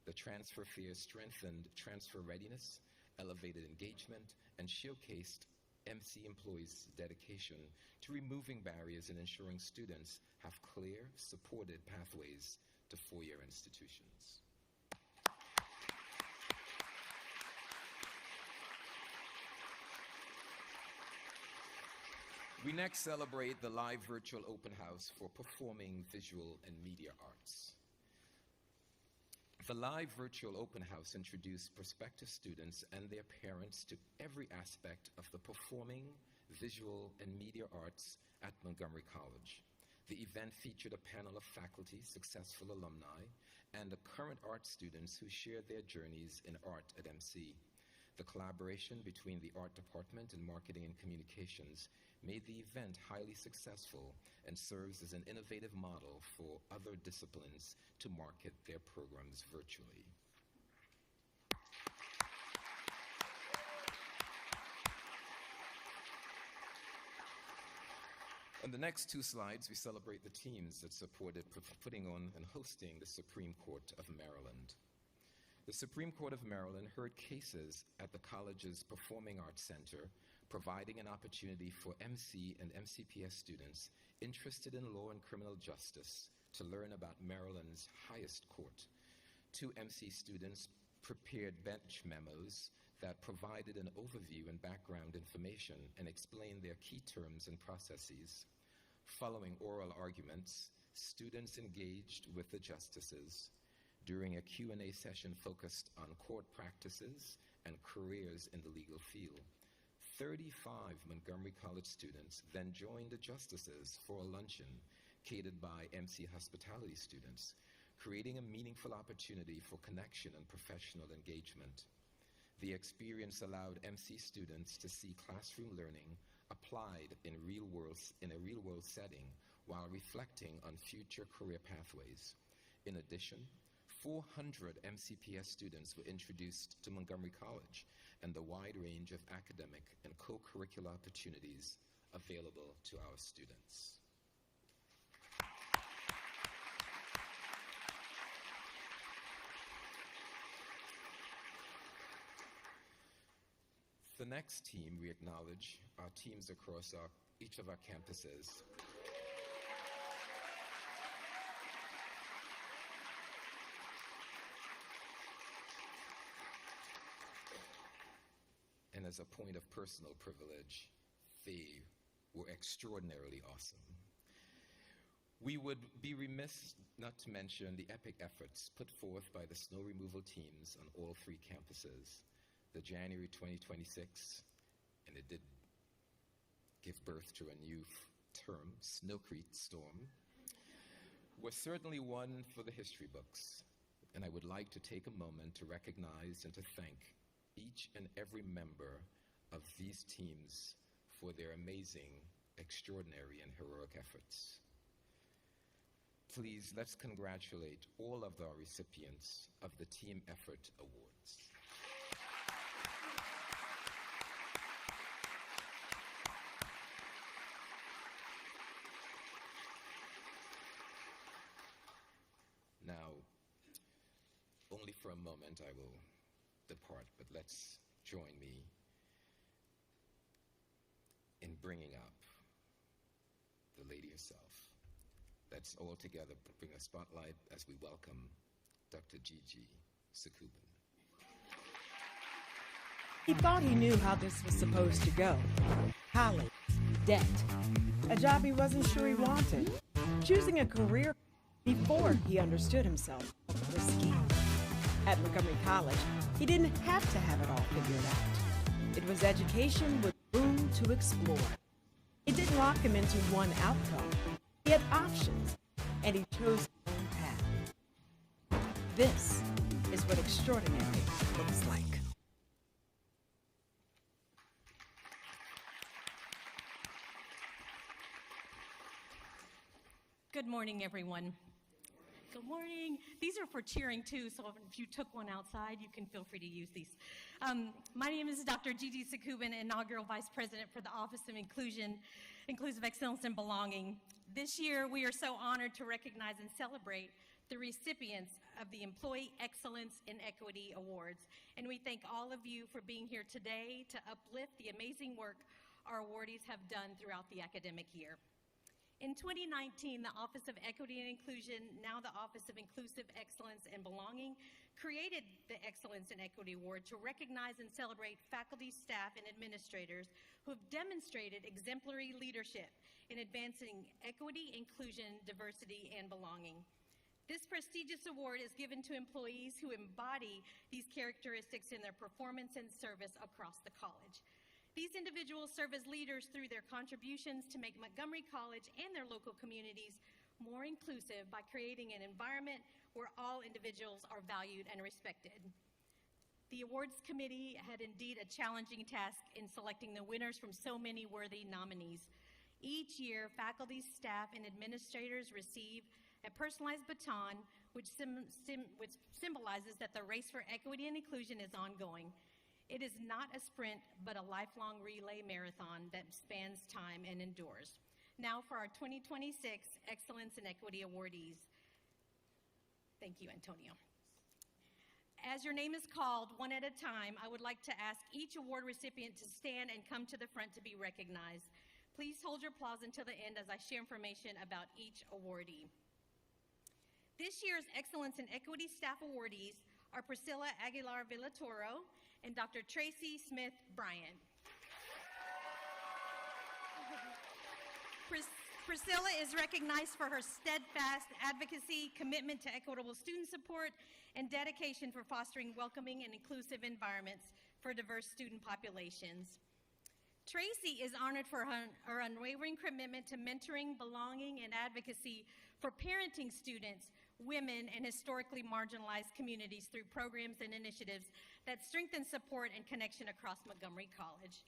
Speaker 8: The transfer fair strengthened transfer readiness, elevated engagement, and showcased MC employees' dedication to removing barriers and ensuring students have clear, supported pathways to four-year institutions. We next celebrate the live virtual open house for performing visual and media arts. The live virtual open house introduced prospective students and their parents to every aspect of the performing, visual, and media arts at Montgomery College. The event featured a panel of faculty, successful alumni, and the current art students who shared their journeys in art at MC. The collaboration between the art department and marketing and communications made the event highly successful and serves as an innovative model for other disciplines to market their programs virtually. On the next two slides, we celebrate the teams that supported putting on and hosting the Supreme Court of Maryland. The Supreme Court of Maryland heard cases at the college's Performing Arts Center, providing an opportunity for MC and MCPS students interested in law and criminal justice to learn about Maryland's highest court. Two MC students prepared bench memos that provided an overview and background information and explained their key terms and processes. Following oral arguments, students engaged with the justices during a Q&A session focused on court practices and careers in the legal field. 35 Montgomery College students then joined the justices for a luncheon catered by MC hospitality students, creating a meaningful opportunity for connection and professional engagement. The experience allowed MC students to see classroom learning applied in a real-world setting while reflecting on future career pathways. In addition, 400 MCPS students were introduced to Montgomery College and the wide range of academic and co-curricular opportunities available to our students. The next team we acknowledge are teams across each of our campuses. And as a point of personal privilege, they were extraordinarily awesome. We would be remiss not to mention the epic efforts put forth by the snow removal teams on all three campuses. The January 2026, and it did give birth to a new term, Snowcrete Storm, was certainly one for the history books. And I would like to take a moment to recognize and to thank each and every member of these teams for their amazing, extraordinary, and heroic efforts. Please, let's congratulate all of our recipients of the Team Effort Awards. Now, only for a moment I will depart, but let's join me in bringing up the lady herself. Let's all together bring a spotlight as we welcome Dr. Gigi Sakubin.
Speaker 9: He thought he knew how this was supposed to go. College, debt, a job he wasn't sure he wanted, choosing a career before he understood himself risky. At Montgomery College, he didn't have to have it all figured out. It was education with room to explore. It didn't lock him into one outcome. He had options, and he chose his own path. This is what extraordinary looks like.
Speaker 10: Good morning, everyone. Good morning. These are for cheering too, so if you took one outside, you can feel free to use these. My name is Dr. Gigi Sakubin, Inaugural Vice President for the Office of Inclusive Excellence and Belonging. This year, we are so honored to recognize and celebrate the recipients of the Employee Excellence in Equity Awards. And we thank all of you for being here today to uplift the amazing work our awardees have done throughout the academic year. In 2019, the Office of Equity and Inclusion, now the Office of Inclusive Excellence and Belonging, created the Excellence in Equity Award to recognize and celebrate faculty, staff, and administrators who have demonstrated exemplary leadership in advancing equity, inclusion, diversity, and belonging. This prestigious award is given to employees who embody these characteristics in their performance and service across the college. These individuals serve as leaders through their contributions to make Montgomery College and their local communities more inclusive by creating an environment where all individuals are valued and respected. The The awards committee had indeed a challenging task in selecting the winners from so many worthy nominees. Each year, faculty, staff, and administrators receive a personalized baton, which symbolizes that the race for equity and inclusion is ongoing. It is not a sprint, but a lifelong relay marathon that spans time and endures. Now for our 2026 Excellence in Equity awardees. Thank you, Antonio. As your name is called, one at a time, I would like to ask each award recipient to stand and come to the front to be recognized. Please hold your applause until the end as I share information about each awardee. This year's Excellence in Equity Staff awardees are Priscilla Aguilar Villatoro and Dr. Tracy Smith Bryant. Priscilla is recognized for her steadfast advocacy, commitment to equitable student support, and dedication for fostering welcoming and inclusive environments for diverse student populations. Tracy is honored for her unwavering commitment to mentoring, belonging, and advocacy for parenting students, women, and historically marginalized communities through programs and initiatives that strengthen support and connection across Montgomery College.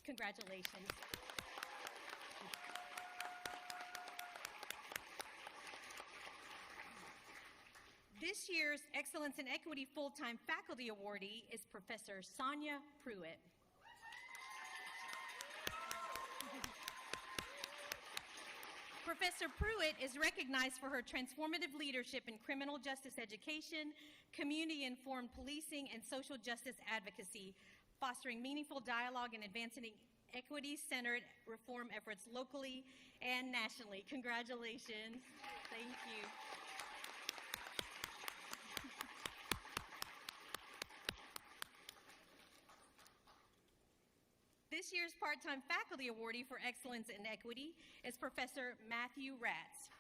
Speaker 10: Congratulations. This year's Excellence in Equity Full-Time Faculty Awardee is Professor Sonia Pruitt. Professor Pruitt is recognized for her transformative leadership in criminal justice education, community-informed policing, and social justice advocacy, fostering meaningful dialogue and advancing equity-centered reform efforts locally and nationally. Congratulations. Thank you. This year's part-time faculty awardee for excellence in equity is Professor Matthew Ratz.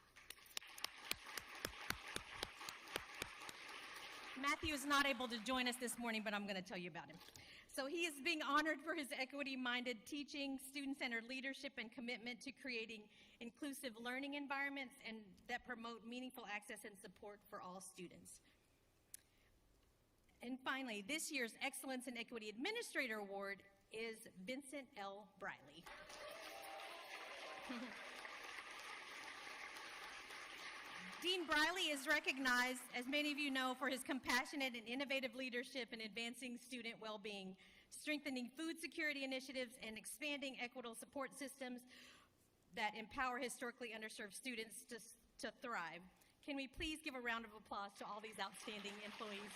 Speaker 10: Matthew is not able to join us this morning, but I'm going to tell you about him. So he is being honored for his equity-minded teaching, student-centered leadership, and commitment to creating inclusive learning environments and that promote meaningful access and support for all students. And finally, this year's Excellence in Equity Administrator Award is Vincent L. Briley. Dean Briley is recognized, as many of you know, for his compassionate and innovative leadership in advancing student well-being, strengthening food security initiatives, and expanding equitable support systems that empower historically underserved students to thrive. Can we please give a round of applause to all these outstanding employees?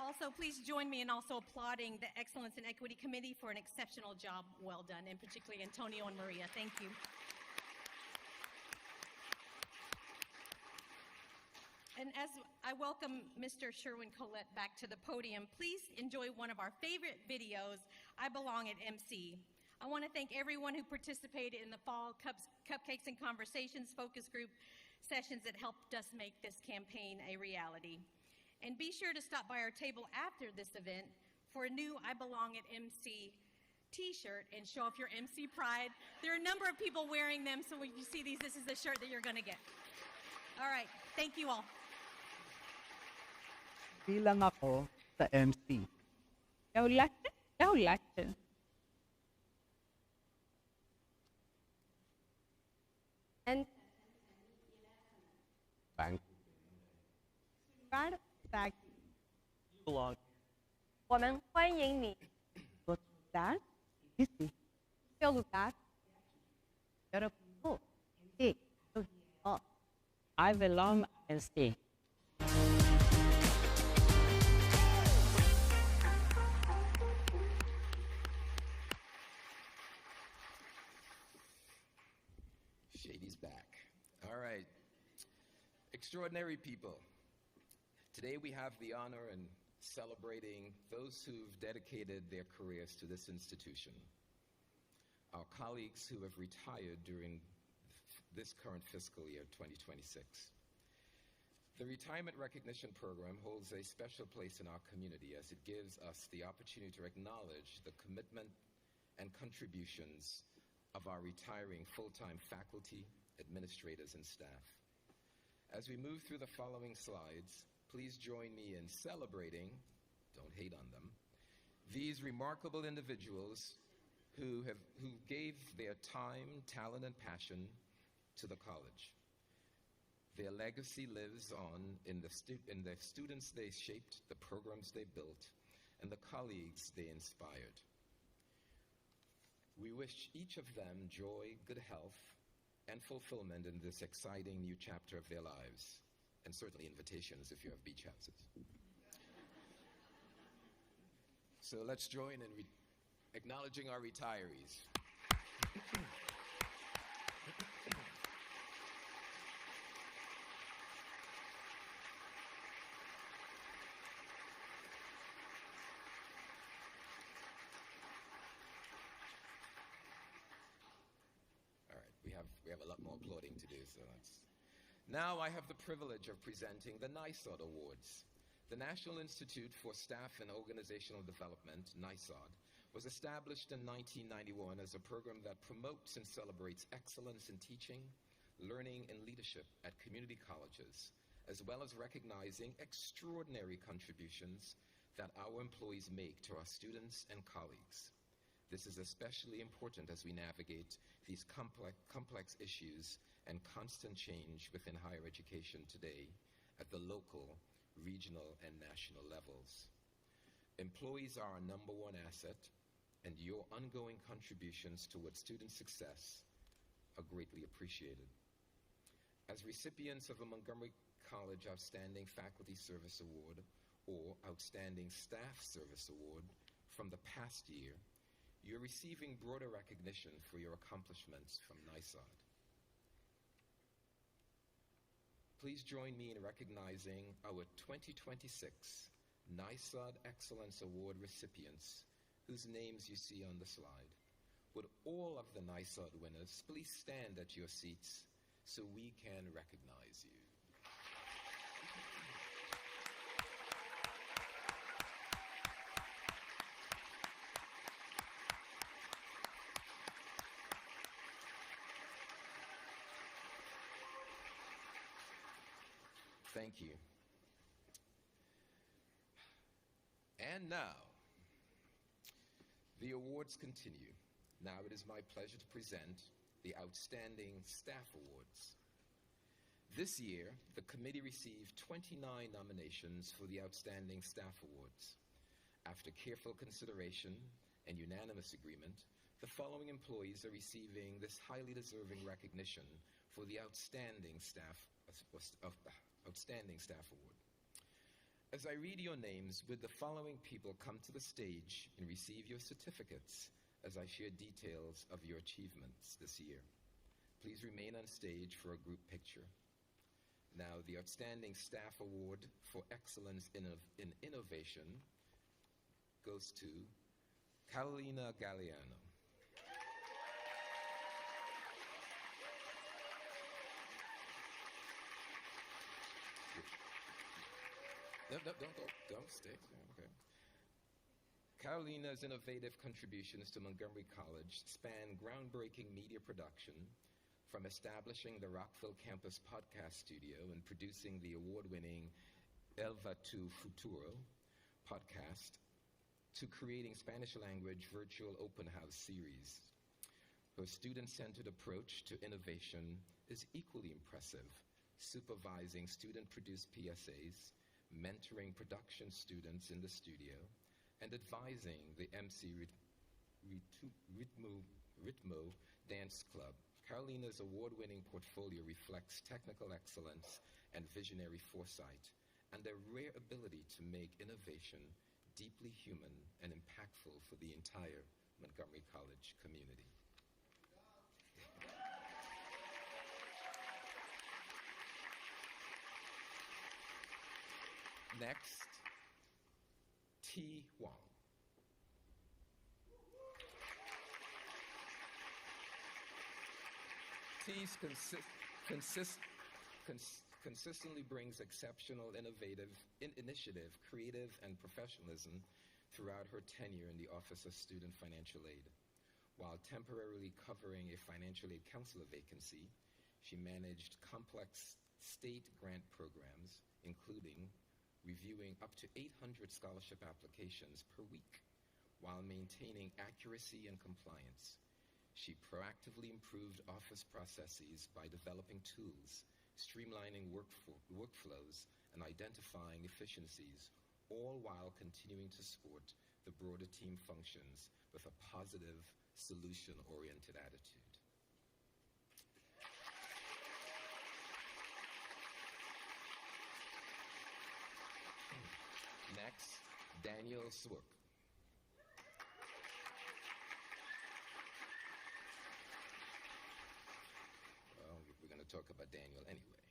Speaker 10: Also, please join me in also applauding the Excellence in Equity Committee for an exceptional job well done, and particularly Antonio and Maria. Thank you. And as I welcome Mr. Sherwin Collette back to the podium, please enjoy one of our favorite videos, I Belong at MC. I want to thank everyone who participated in the Fall Cupcakes and Conversations focus group sessions that helped us make this campaign a reality. And be sure to stop by our table after this event for a new I Belong at MC t-shirt and show off your MC pride. There are a number of people wearing them, so when you see these, this is the shirt that you're going to get. All right, thank you all.
Speaker 11: Bilang ako sa MC. Ikaw lahat.
Speaker 12: And
Speaker 11: Bank.
Speaker 12: 我们欢迎你
Speaker 11: Lugar, existe.
Speaker 12: seu lugar.
Speaker 11: Pero hindi. I belong and stay.
Speaker 8: Shady's back. All right. Extraordinary people. Today we have the honor in celebrating those who've dedicated their careers to this institution. Our colleagues who have retired during this current fiscal year, 2026. The Retirement Recognition Program holds a special place in our community as it gives us the opportunity to acknowledge the commitment and contributions of our retiring full-time faculty, administrators, and staff. As we move through the following slides, please join me in celebrating, don't hate on them, these remarkable individuals who gave their time, talent, and passion to the college. Their legacy lives on in the students they shaped, the programs they built, and the colleagues they inspired. We wish each of them joy, good health, and fulfillment in this exciting new chapter of their lives, and certainly invitations if you have beach houses. So let's join in acknowledging our retirees. We have a lot more applauding to do, so that's... Now I have the privilege of presenting the NISOD Awards. The National Institute for Staff and Organizational Development, NISOD, was established in 1991 as a program that promotes and celebrates excellence in teaching, learning, and leadership at community colleges, as well as recognizing extraordinary contributions that our employees make to our students and colleagues. This is especially important as we navigate these complex issues and constant change within higher education today at the local, regional, and national levels. Employees are our number one asset, and your ongoing contributions towards student success are greatly appreciated. As recipients of a Montgomery College Outstanding Faculty Service Award or Outstanding Staff Service Award from the past year, you're receiving broader recognition for your accomplishments from NISOD. Please join me in recognizing our 2026 NISOD Excellence Award recipients, whose names you see on the slide. Would all of the NISOD winners please stand at your seats so we can recognize you. Thank you. And now, the awards continue. Now it is my pleasure to present the Outstanding Staff Awards. This year, the committee received 29 nominations for the Outstanding Staff Awards. After careful consideration and unanimous agreement, the following employees are receiving this highly deserving recognition for the Outstanding Staff Award. As I read your names, would the following people come to the stage and receive your certificates as I share details of your achievements this year? Please remain on stage for a group picture. Now, the Outstanding Staff Award for Excellence in Innovation goes to Carolina Galliano. Don't stay. Okay. Carolina's innovative contributions to Montgomery College span groundbreaking media production, from establishing the Rockville Campus podcast studio and producing the award-winning Elva tu Futuro podcast, to creating Spanish-language virtual open house series. Her student-centered approach to innovation is equally impressive, supervising student-produced PSAs, mentoring production students in the studio, and advising the MC Ritmo Dance Club. Carolina's award-winning portfolio reflects technical excellence and visionary foresight, and a rare ability to make innovation deeply human and impactful for the entire Montgomery College community. Next, T. Wong. T's consistently brings exceptional, innovative, initiative, creative, and professionalism throughout her tenure in the Office of Student Financial Aid. While temporarily covering a financial aid counselor vacancy, she managed complex state grant programs, including reviewing up to 800 scholarship applications per week while maintaining accuracy and compliance. She proactively improved office processes by developing tools, streamlining workflows, and identifying efficiencies, all while continuing to support the broader team functions with a positive, solution-oriented attitude. Next, Daniel Swerk. Well, we're going to talk about Daniel anyway.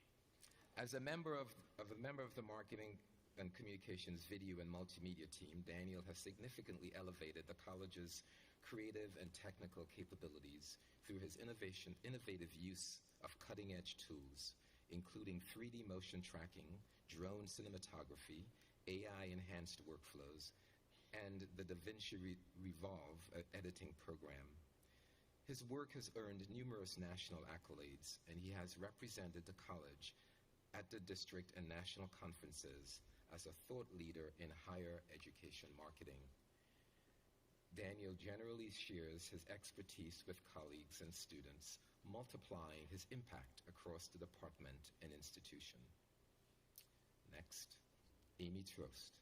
Speaker 8: As a member of the marketing and communications video and multimedia team, Daniel has significantly elevated the college's creative and technical capabilities through his innovative use of cutting-edge tools, including 3D motion tracking, drone cinematography, AI-enhanced workflows, and the DaVinci Revolve editing program. His work has earned numerous national accolades, and he has represented the college at the district and national conferences as a thought leader in higher education marketing. Daniel generally shares his expertise with colleagues and students, multiplying his impact across the department and institution. Next, Amy Trost.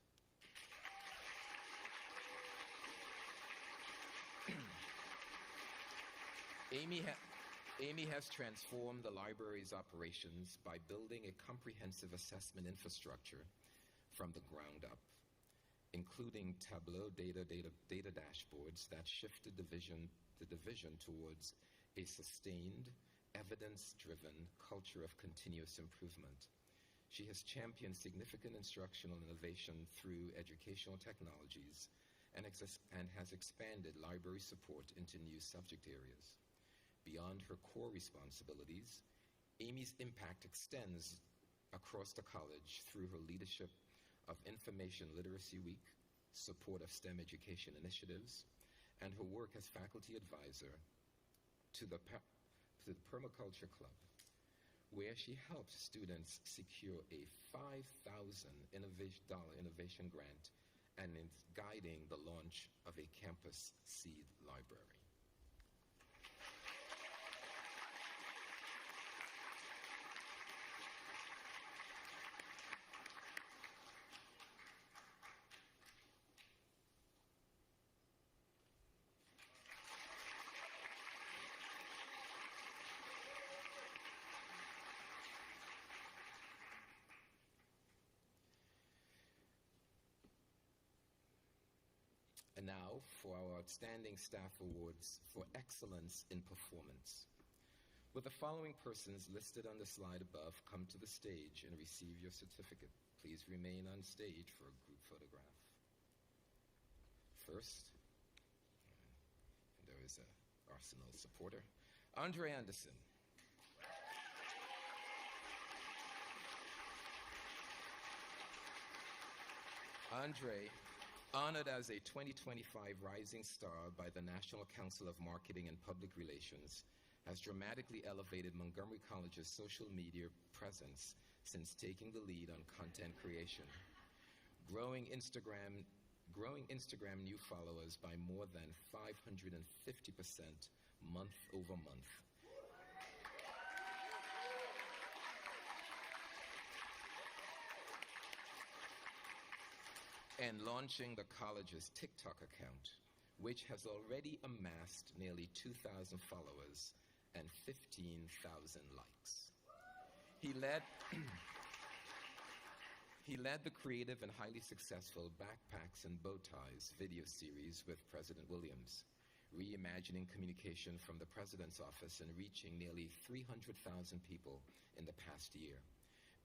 Speaker 8: Amy has transformed the library's operations by building a comprehensive assessment infrastructure from the ground up, including Tableau data dashboards that shift the division towards a sustained, evidence-driven culture of continuous improvement. She has championed significant instructional innovation through educational technologies and has expanded library support into new subject areas. Beyond her core responsibilities, Amy's impact extends across the college through her leadership of Information Literacy Week, support of STEM education initiatives, and her work as faculty advisor to the Permaculture Club, where she helped students secure a $5,000 innovation grant and is guiding the launch of a campus seed library. And now for our Outstanding Staff Awards for Excellence in Performance. Will the following persons listed on the slide above come to the stage and receive your certificate? Please remain on stage for a group photograph. First, and there is an Arsenal supporter, Andre Anderson. Andre, honored as a 2025 Rising Star by the National Council of Marketing and Public Relations, has dramatically elevated Montgomery College's social media presence since taking the lead on content creation, growing Instagram new followers by more than 550% month over month. And launching the college's TikTok account, which has already amassed nearly 2,000 followers and 15,000 likes. He led the creative and highly successful Backpacks and Bow Ties video series with President Williams, reimagining communication from the President's office and reaching nearly 300,000 people in the past year.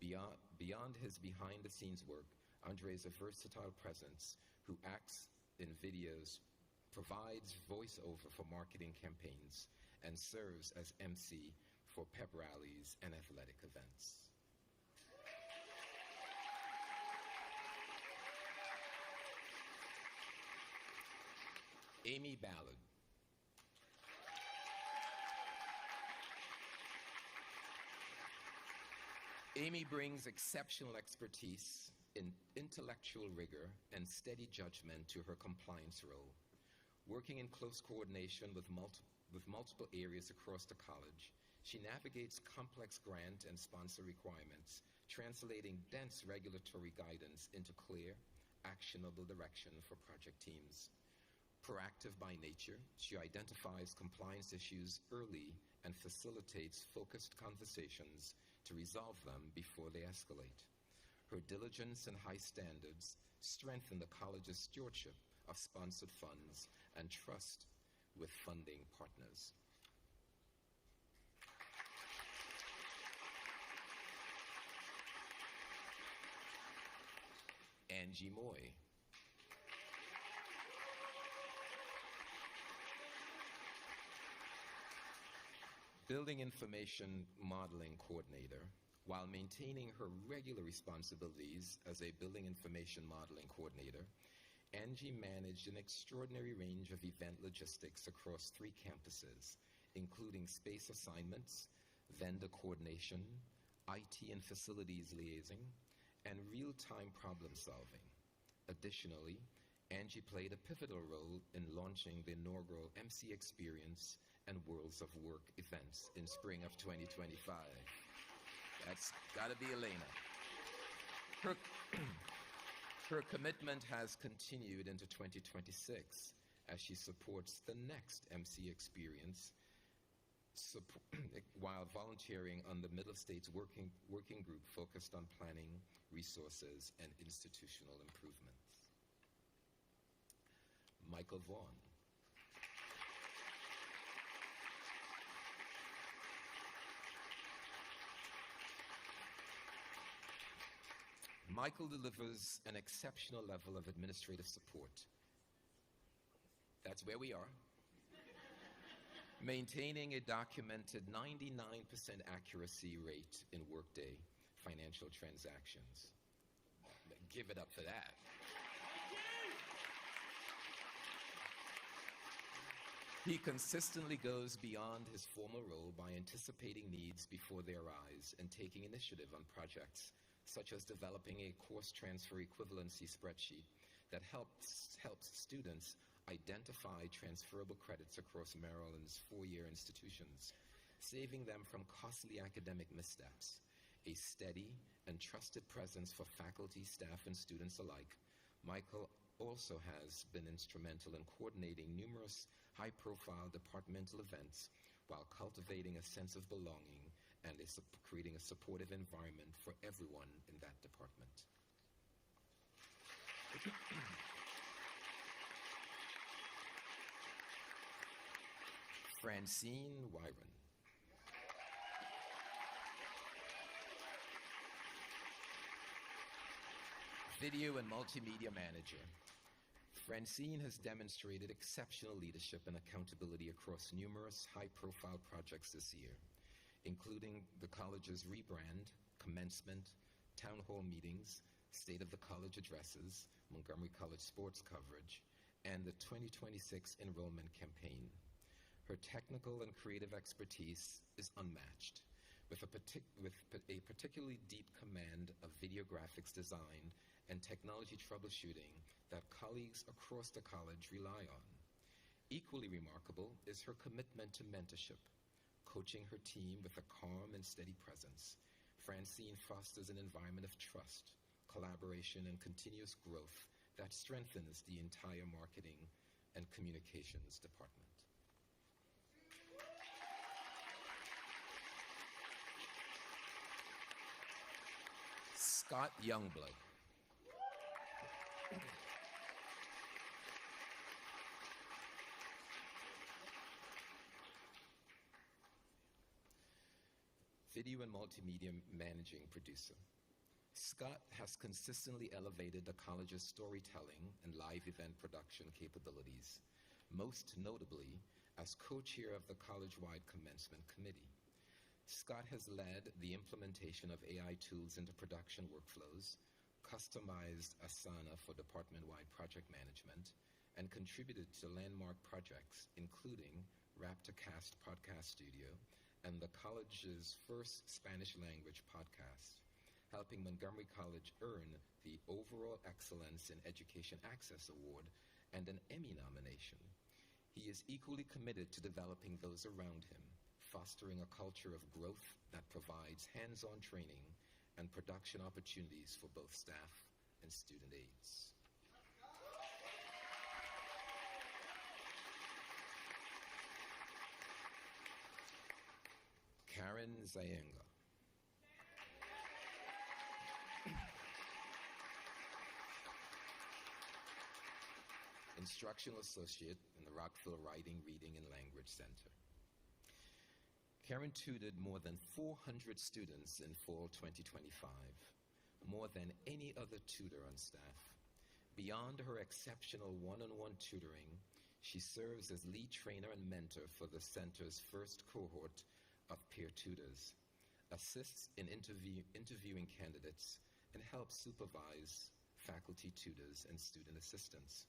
Speaker 8: Beyond his behind-the-scenes work, Andre is a versatile presence who acts in videos, provides voiceover for marketing campaigns, and serves as MC for pep rallies and athletic events. Amy Ballard. Amy brings exceptional expertise in intellectual rigor and steady judgment to her compliance role. Working in close coordination with multiple areas across the college, she navigates complex grant and sponsor requirements, translating dense regulatory guidance into clear, actionable direction for project teams. Proactive by nature, she identifies compliance issues early and facilitates focused conversations to resolve them before they escalate. Her diligence and high standards strengthen the college's stewardship of sponsored funds and trust with funding partners. Angie Moy. Building Information Modeling Coordinator, while maintaining her regular responsibilities as a Building Information Modeling Coordinator, Angie managed an extraordinary range of event logistics across 3 campuses, including space assignments, vendor coordination, IT and facilities liaising, and real-time problem solving. Additionally, Angie played a pivotal role in launching the inaugural MC Experience and Worlds of Work events in spring of 2025. That's gotta be Elena. Her commitment has continued into 2026 as she supports the next MC Experience while volunteering on the Middle States working group focused on planning, resources, and institutional improvements. Michael Vaughn. Michael delivers an exceptional level of administrative support. That's where we are. Maintaining a documented 99% accuracy rate in Workday financial transactions. Give it up for that. He consistently goes beyond his formal role by anticipating needs before they arise and taking initiative on projects such as developing a course transfer equivalency spreadsheet that helps students identify transferable credits across Maryland's 4-year institutions, saving them from costly academic missteps. A steady and trusted presence for faculty, staff, and students alike, Michael also has been instrumental in coordinating numerous high-profile departmental events while cultivating a sense of belonging and creating a supportive environment for everyone in that department. Francine Wyron. Video and Multimedia Manager. Francine has demonstrated exceptional leadership and accountability across numerous high-profile projects this year, including the college's rebrand, commencement, town hall meetings, State of the College addresses, Montgomery College sports coverage, and the 2026 enrollment campaign. Her technical and creative expertise is unmatched, with a particularly deep command of video graphics design and technology troubleshooting that colleagues across the college rely on. Equally remarkable is her commitment to mentorship, coaching her team with a calm and steady presence. Francine fosters an environment of trust, collaboration, and continuous growth that strengthens the entire marketing and communications department. Scott Youngblood. Video and Multimedia Managing Producer. Scott has consistently elevated the college's storytelling and live event production capabilities, most notably as co-chair of the college-wide commencement committee. Scott has led the implementation of AI tools into production workflows, customized Asana for department-wide project management, and contributed to landmark projects, including Rap to Cast Podcast Studio and the college's first Spanish-language podcast. helping Montgomery College earn the Overall Excellence in Education Access Award and an Emmy nomination. He is equally committed to developing those around him, fostering a culture of growth that provides hands-on training and production opportunities for both staff and student aides. Karen Zayenga. Instructional Associate in the Rockville Writing, Reading, and Language Center. Karen tutored more than 400 students in fall 2025, more than any other tutor on staff. Beyond her exceptional one-on-one tutoring, she serves as lead trainer and mentor for the center's first cohort of peer tutors, assists in interviewing candidates, and helps supervise faculty tutors and student assistants.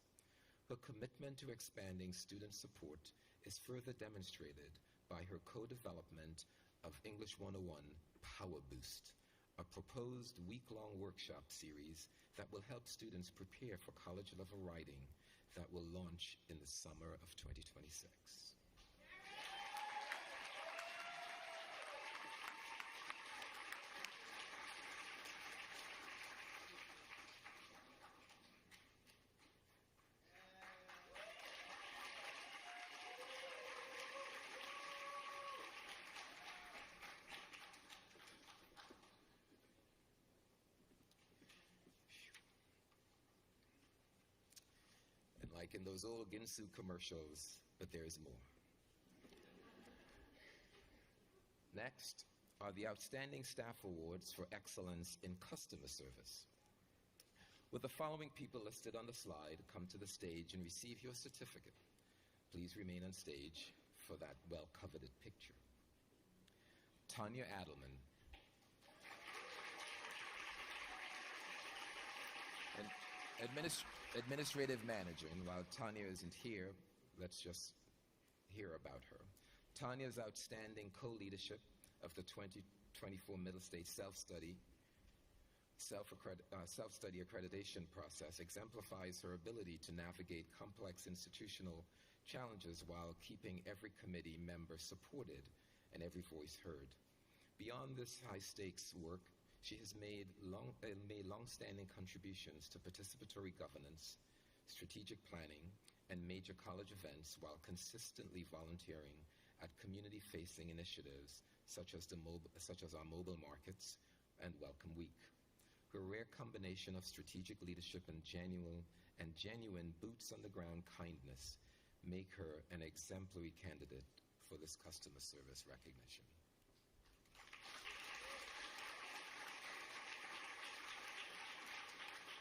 Speaker 8: Her commitment to expanding student support is further demonstrated by her co-development of English 101 Power Boost, a proposed week-long workshop series that will help students prepare for college-level writing that will launch in the summer of 2026. Like in those old Ginsu commercials, but there's more. Next are the Outstanding Staff Awards for Excellence in Customer Service. With the following people listed on the slide, come to the stage and receive your certificate. Please remain on stage for that well-coveted picture. Tanya Adelman. Administrative manager, and while Tanya isn't here, let's just hear about her. Tanya's outstanding co-leadership of the 2024 Middle State Self-Study accreditation process exemplifies her ability to navigate complex institutional challenges while keeping every committee member supported and every voice heard. Beyond this high-stakes work, she has made long-standing contributions to participatory governance, strategic planning, and major college events while consistently volunteering at community-facing initiatives such as our mobile markets and Welcome Week. Her rare combination of strategic leadership and genuine boots-on-the-ground kindness make her an exemplary candidate for this customer service recognition.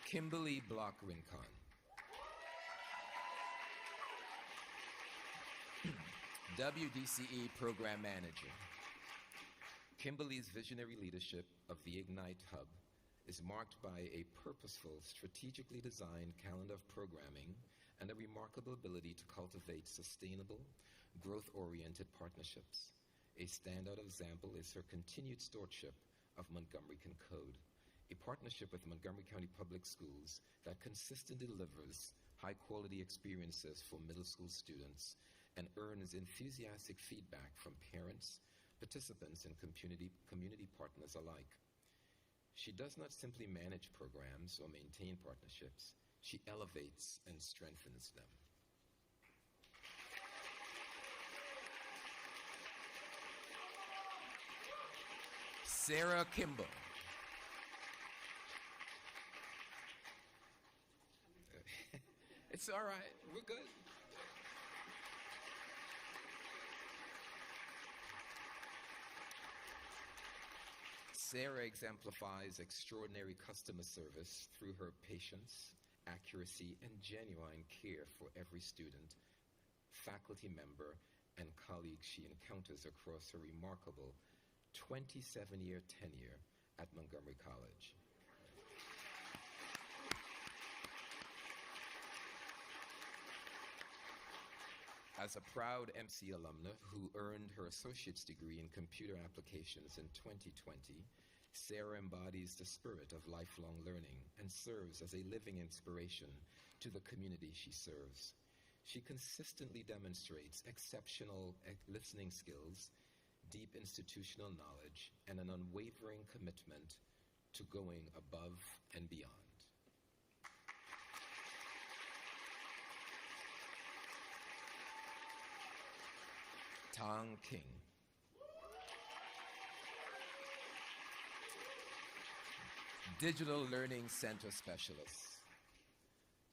Speaker 8: Kimberly Block-Rincon. WDCE Program Manager. Kimberly's visionary leadership of the Ignite Hub is marked by a purposeful, strategically designed calendar of programming and a remarkable ability to cultivate sustainable, growth-oriented partnerships. A standout example is her continued stewardship of Montgomery Can Code, a partnership with Montgomery County Public Schools that consistently delivers high-quality experiences for middle school students and earns enthusiastic feedback from parents, participants, and community partners alike. She does not simply manage programs or maintain partnerships, she elevates and strengthens them. Sarah Kimball. It's all right. We're good. Sarah exemplifies extraordinary customer service through her patience, accuracy, and genuine care for every student, faculty member, and colleague she encounters across her remarkable 27-year tenure at Montgomery College. As a proud MC alumna who earned her associate's degree in computer applications in 2020, Sarah embodies the spirit of lifelong learning and serves as a living inspiration to the community she serves. She consistently demonstrates exceptional listening skills, deep institutional knowledge, and an unwavering commitment to going above and beyond. Tang King. Digital Learning Center Specialist.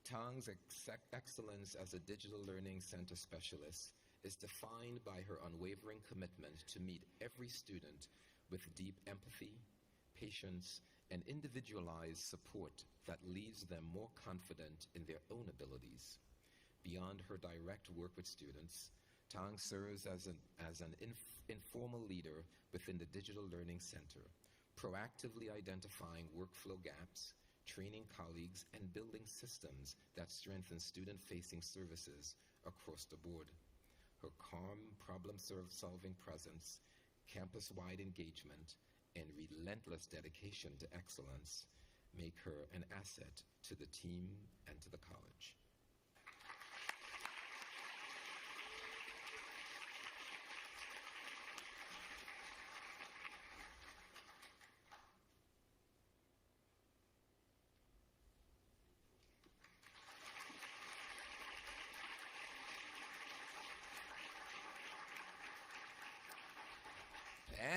Speaker 8: Tang's excellence as a digital learning center specialist is defined by her unwavering commitment to meet every student with deep empathy, patience, and individualized support that leaves them more confident in their own abilities. Beyond her direct work with students, Tang serves as an informal leader within the Digital Learning Center, proactively identifying workflow gaps, training colleagues, and building systems that strengthen student-facing services across the board. Her calm, problem-solving presence, campus-wide engagement, and relentless dedication to excellence make her an asset to the team and to the college.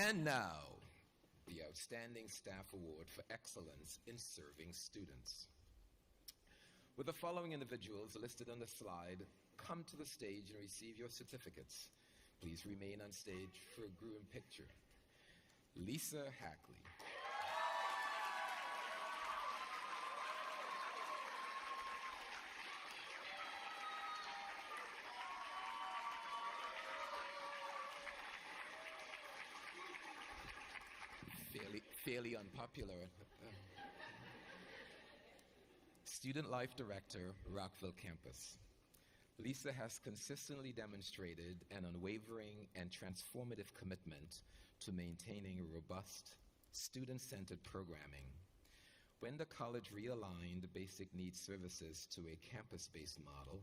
Speaker 8: And now, the Outstanding Staff Award for Excellence in Serving Students. With the following individuals listed on the slide, come to the stage and receive your certificates. Please remain on stage for a group picture. Lisa Hackley. Fairly unpopular. Student Life Director, Rockville Campus. Lisa has consistently demonstrated an unwavering and transformative commitment to maintaining robust, student-centered programming. When the college realigned basic needs services to a campus-based model,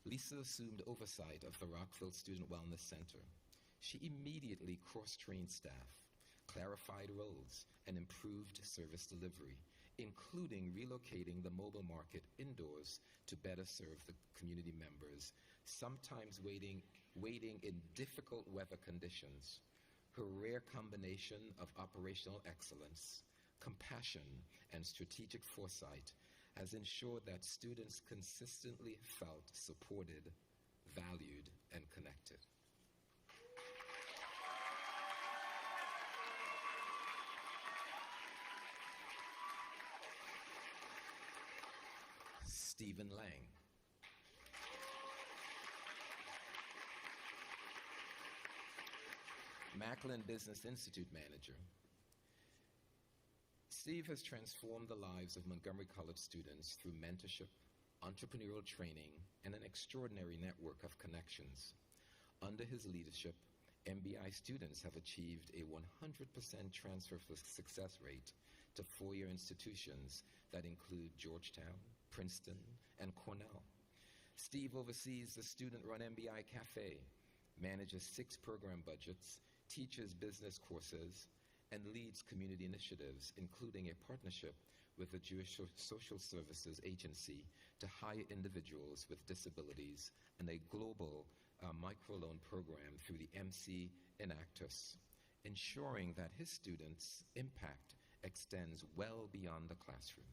Speaker 8: Lisa assumed oversight of the Rockville Student Wellness Center. She immediately cross-trained staff, clarified roles, and improved service delivery, including relocating the mobile market indoors to better serve the community members, sometimes waiting in difficult weather conditions. Her rare combination of operational excellence, compassion, and strategic foresight has ensured that students consistently felt supported, valued, and connected. Stephen Lang. Macklin Business Institute Manager. Steve has transformed the lives of Montgomery College students through mentorship, entrepreneurial training, and an extraordinary network of connections. Under his leadership, MBI students have achieved a 100% transfer success rate to four-year institutions that include Georgetown, Princeton, and Cornell. Steve oversees the student-run MBI Cafe, manages 6 program budgets, teaches business courses, and leads community initiatives, including a partnership with the Jewish Social Services Agency to hire individuals with disabilities and a global microloan program through the MC Enactus, ensuring that his students' impact extends well beyond the classroom.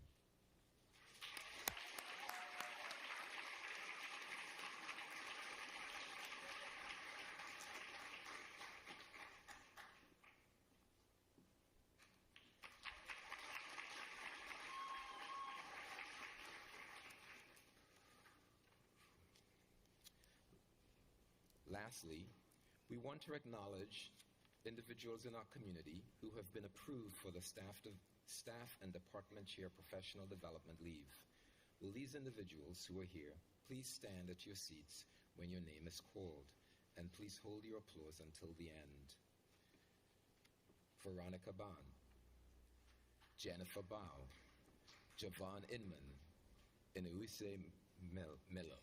Speaker 8: Lastly, we want to acknowledge individuals in our community who have been approved for the staff and department chair professional development leave. Will these individuals who are here please stand at your seats when your name is called, and please hold your applause until the end. Veronica Bond. Jennifer Bao, Javon Inman, and Uise Melo.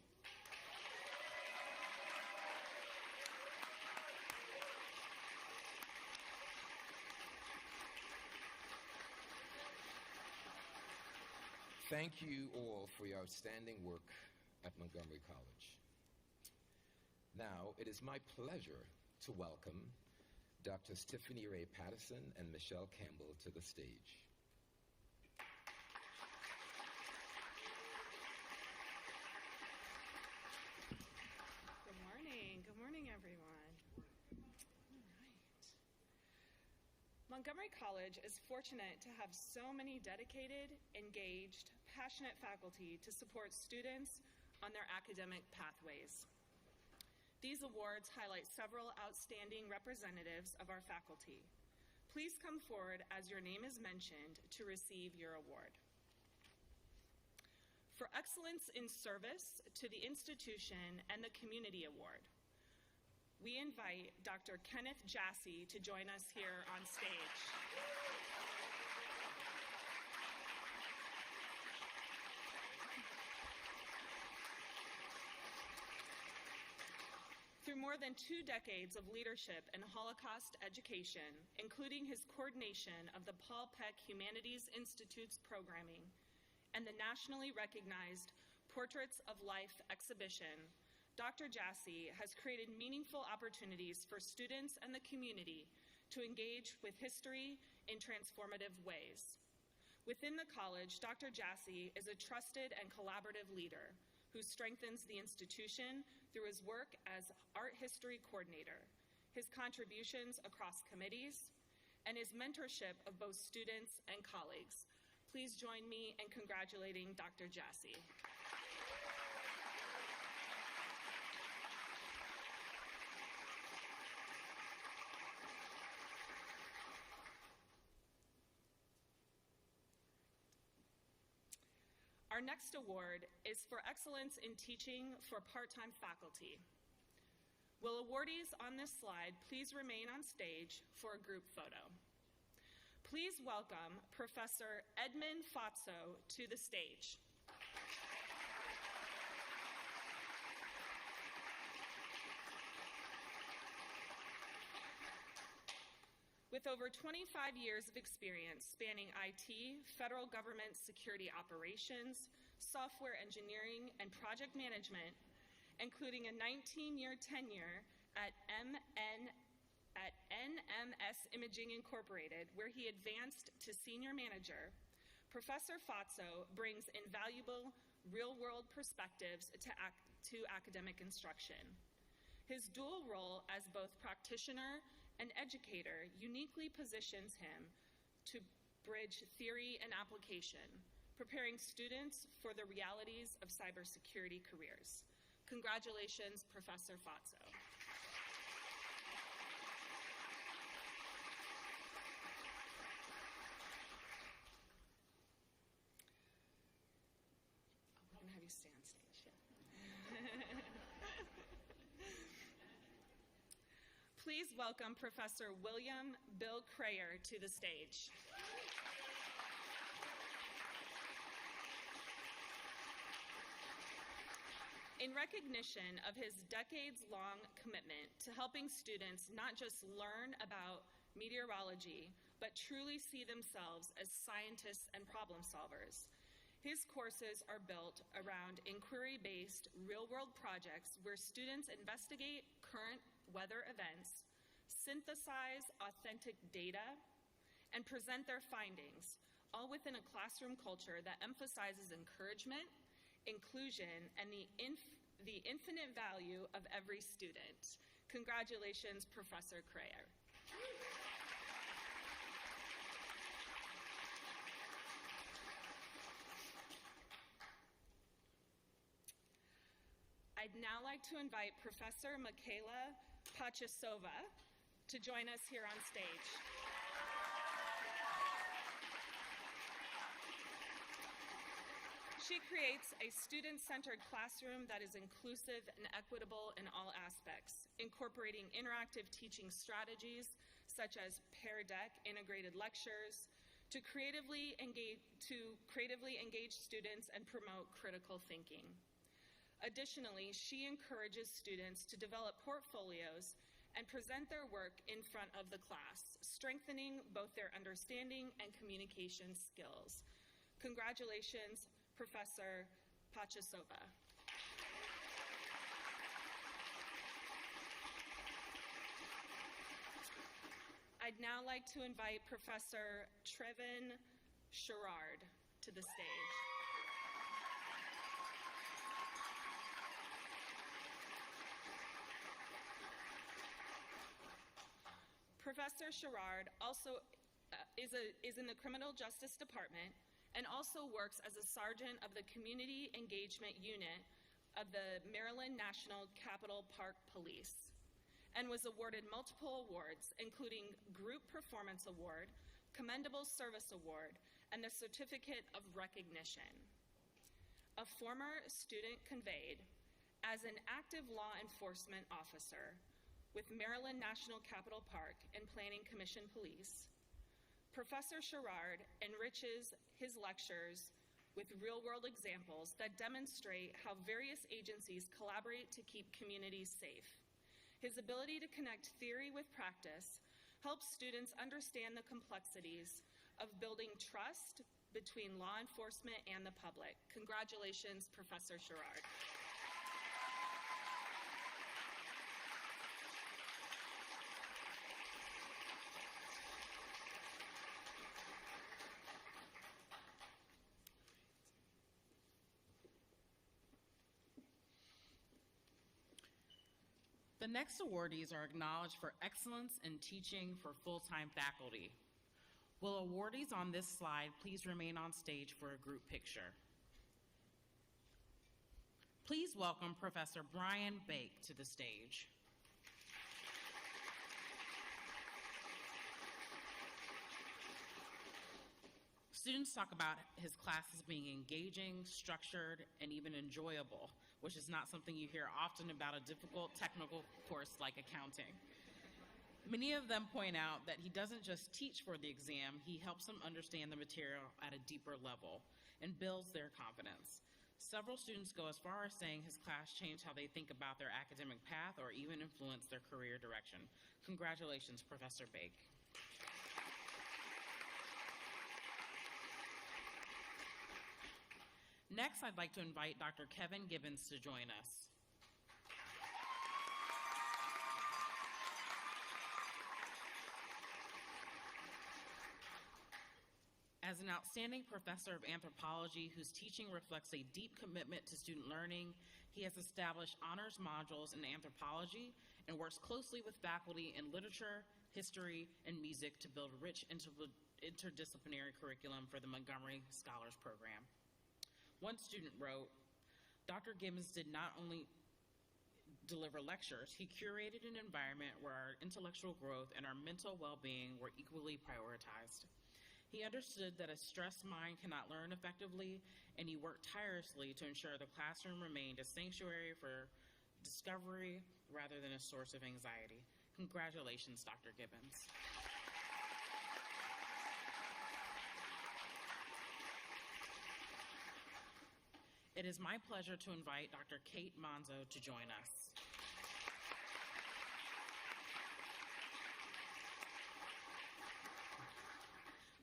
Speaker 8: Thank you all for your outstanding work at Montgomery College. Now, it is my pleasure to welcome Dr. Tiffany Ray Patterson and Michelle Campbell to the stage.
Speaker 1: Good morning. Good morning, everyone. All right. Montgomery College is fortunate to have so many dedicated, engaged, passionate faculty to support students on their academic pathways. These awards highlight several outstanding representatives of our faculty. Please come forward as your name is mentioned to receive your award. For excellence in service to the institution and the Community Award, we invite Dr. Kenneth Jassy to join us here on stage. Through more than 2 decades of leadership in Holocaust education, including his coordination of the Paul Peck Humanities Institute's programming and the nationally recognized Portraits of Life exhibition, Dr. Jassy has created meaningful opportunities for students and the community to engage with history in transformative ways. Within the college, Dr. Jassy is a trusted and collaborative leader who strengthens the institution through his work as art history coordinator, his contributions across committees, and his mentorship of both students and colleagues. Please join me in congratulating Dr. Jassy. Our next award is for excellence in teaching for part-time faculty. Will awardees on this slide please remain on stage for a group photo? Please welcome Professor Edmund Fatso to the stage. With over 25 years of experience spanning IT, federal government security operations, software engineering, and project management, including a 19-year tenure at NMS Imaging Incorporated, where he advanced to senior manager, Professor Fatso brings invaluable real-world perspectives to academic instruction. His dual role as both practitioner and educator uniquely positions him to bridge theory and application, preparing students for the realities of cybersecurity careers. Congratulations, Professor Fatso. I'm going to have you stay on stage. Please welcome Professor William Bill Crayer to the stage. In recognition of his decades-long commitment to helping students not just learn about meteorology, but truly see themselves as scientists and problem solvers, his courses are built around inquiry-based real-world projects where students investigate current weather events, synthesize authentic data, and present their findings, all within a classroom culture that emphasizes encouragement, inclusion, and the infinite value of every student. Congratulations, Professor Crayer. I'd now like to invite Professor Michaela Pachasova to join us here on stage. She creates a student-centered classroom that is inclusive and equitable in all aspects, incorporating interactive teaching strategies such as Pear Deck integrated lectures,
Speaker 13: to creatively engage students and promote critical thinking. Additionally, she encourages students to develop portfolios and present their work in front of the class, strengthening both their understanding and communication skills. Congratulations, Professor Pachasova. I'd now like to invite Professor Trevin Sherrard to the stage. Professor Sherrard also is in the Criminal Justice Department and also works as a sergeant of the Community Engagement Unit of the Maryland National Capital Park Police, and was awarded multiple awards, including Group Performance Award, Commendable Service Award, and the Certificate of Recognition. A former student conveyed, as an active law enforcement officer with Maryland National Capital Park and Planning Commission Police, Professor Sherrard enriches his lectures with real-world examples that demonstrate how various agencies collaborate to keep communities safe. His ability to connect theory with practice helps students understand the complexities of building trust between law enforcement and the public. Congratulations, Professor Sherrard.
Speaker 14: The next awardees are acknowledged for excellence in teaching for full-time faculty. Will awardees on this slide please remain on stage for a group picture? Please welcome Professor Brian Bake to the stage. Students talk about his classes being engaging, structured, and even enjoyable, which is not something you hear often about a difficult technical course like accounting. Many of them point out that he doesn't just teach for the exam, he helps them understand the material at a deeper level and builds their confidence. Several students go as far as saying his class changed how they think about their academic path or even influenced their career direction. Congratulations, Professor Bake. Next, I'd like to invite Dr. Kevin Gibbons to join us. As an outstanding professor of anthropology whose teaching reflects a deep commitment to student learning, he has established honors modules in anthropology and works closely with faculty in literature, history, and music to build rich interdisciplinary curriculum for the Montgomery Scholars Program. One student wrote, Dr. Gibbons did not only deliver lectures, he curated an environment where our intellectual growth and our mental well-being were equally prioritized. He understood that a stressed mind cannot learn effectively, and he worked tirelessly to ensure the classroom remained a sanctuary for discovery rather than a source of anxiety. Congratulations, Dr. Gibbons. It is my pleasure to invite Dr. Kate Monzo to join us.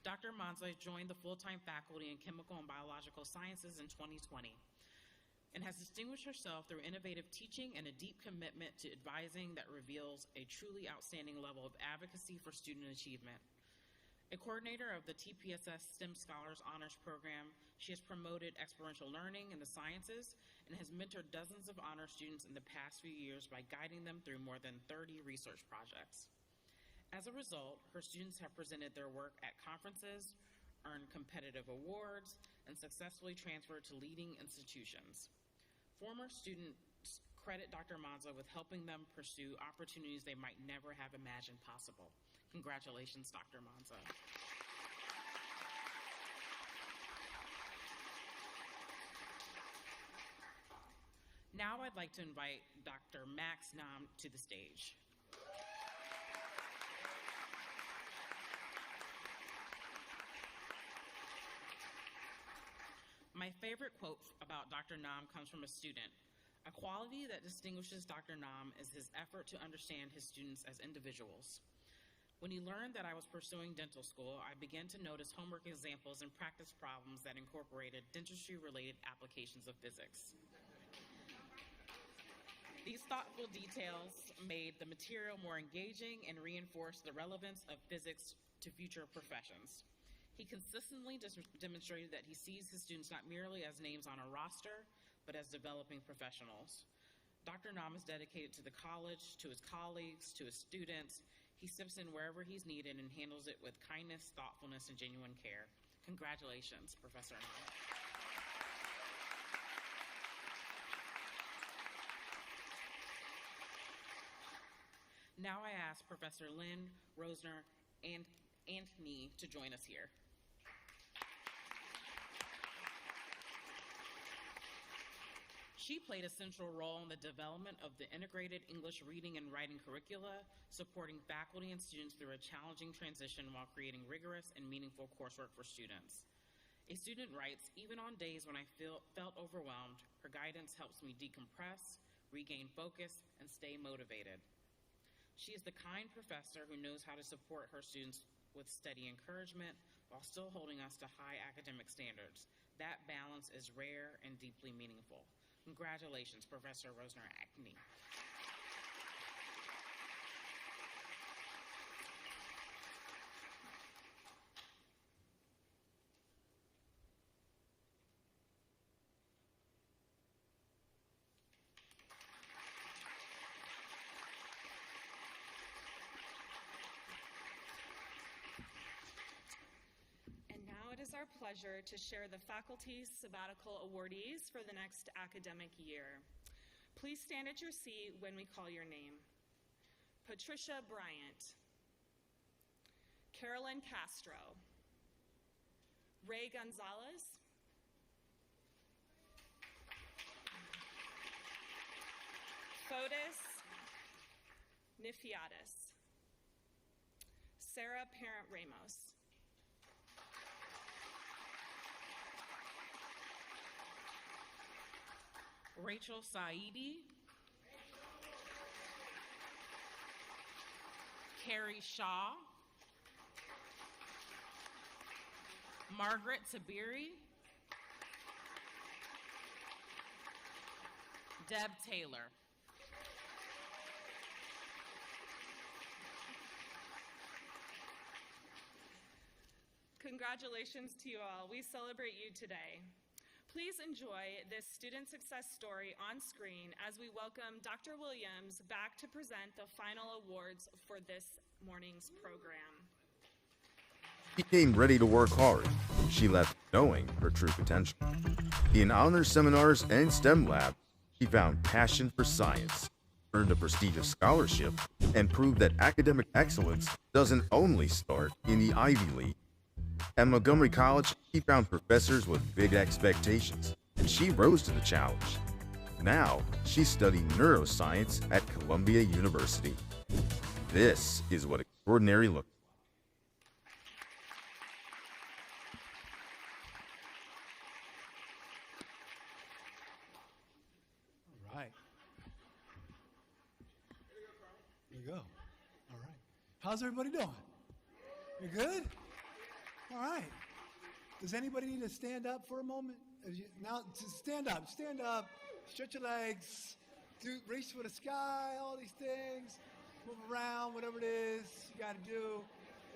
Speaker 14: Dr. Monzo joined the full-time faculty in Chemical and Biological Sciences in 2020 and has distinguished herself through innovative teaching and a deep commitment to advising that reveals a truly outstanding level of advocacy for student achievement. A coordinator of the TPSS STEM Scholars Honors Program, she has promoted experiential learning in the sciences and has mentored dozens of honor students in the past few years by guiding them through more than 30 research projects. As a result, her students have presented their work at conferences, earned competitive awards, and successfully transferred to leading institutions. Former students credit Dr. Monzo with helping them pursue opportunities they might never have imagined possible. Congratulations, Dr. Monzo. Now I'd like to invite Dr. Max Nam to the stage. My favorite quote about Dr. Nam comes from a student. A quality that distinguishes Dr. Nam is his effort to understand his students as individuals. When he learned that I was pursuing dental school, I began to notice homework examples and practice problems that incorporated dentistry-related applications of physics. These thoughtful details made the material more engaging and reinforced the relevance of physics to future professions. He consistently demonstrated that he sees his students not merely as names on a roster, but as developing professionals. Dr. Nam is dedicated to the college, to his colleagues, to his students. He steps in wherever he's needed and handles it with kindness, thoughtfulness, and genuine care. Congratulations, Professor Nam. Now I ask Professor Lynn Rosner and Anthony to join us here. She played a central role in the development of the integrated English reading and writing curricula, supporting faculty and students through a challenging transition while creating rigorous and meaningful coursework for students. A student writes, "Even on days when I felt overwhelmed, her guidance helps me decompress, regain focus, and stay motivated." She is the kind professor who knows how to support her students with steady encouragement while still holding us to high academic standards. That balance is rare and deeply meaningful. Congratulations, Professor Rosner Acne.
Speaker 13: It is our pleasure to share the faculty's sabbatical awardees for the next academic year. Please stand at your seat when we call your name. Patricia Bryant, Carolyn Castro, Ray Gonzalez, Fotis Nifiatis, Sarah Parent Ramos,
Speaker 14: Rachel Saidi, Carrie Shaw, Margaret Tabiri, Deb Taylor.
Speaker 13: Congratulations to you all. We celebrate you today. Please enjoy this student success story on screen as we welcome Dr. Williams back to present the final awards for this morning's program.
Speaker 6: She came ready to work hard. She left knowing her true potential. In honor seminars and STEM lab, she found passion for science, earned a prestigious scholarship, and proved that academic excellence doesn't only start in the Ivy League. At Montgomery College, she found professors with big expectations, and she rose to the challenge. Now, she's studying neuroscience at Columbia University. This is what extraordinary looks
Speaker 4: like. All right. There you go. All right. How's everybody doing? You good? All right. Does anybody need to stand up for a moment? Now, stand up, stretch your legs, reach for the sky, all these things, move around, whatever it is you got to do.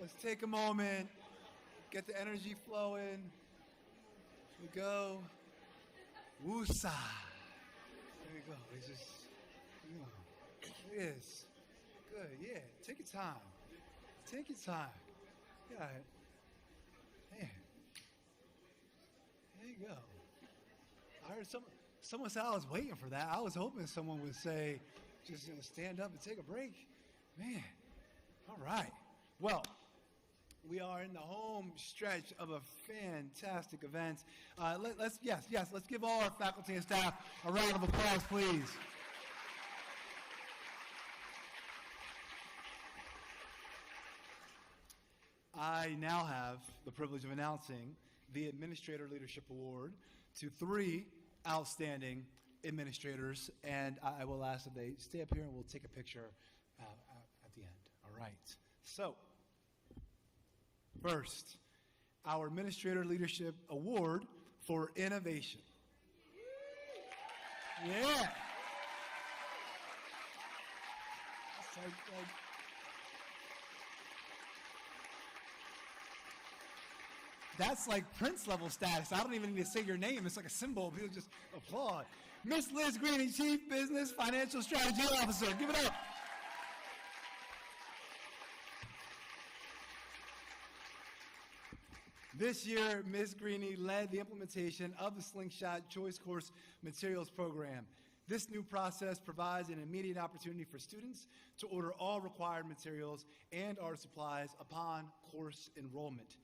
Speaker 4: Let's take a moment, get the energy flowing. Here we go. Woosah. There you go. It's just, it is. Good, yeah. Take your time. Take your time. Yeah. Man. There you go. I heard someone say I was waiting for that. I was hoping someone would say, just stand up and take a break. Man, all right. Well, we are in the home stretch of a fantastic event. Let's give all our faculty and staff a round of applause, please. I now have the privilege of announcing the Administrator Leadership Award to 3 outstanding administrators, and I will ask that they stay up here and we'll take a picture at the end. All right. So, first, our Administrator Leadership Award for Innovation. Yeah. That's like Prince level status. I don't even need to say your name. It's like a symbol. People just applaud. Miss Liz Greeny, Chief Business Financial Strategy Officer. Give it up. This year, Ms. Greeny led the implementation of the Slingshot Choice Course Materials Program. This new process provides an immediate opportunity for students to order all required materials and art supplies upon course enrollment.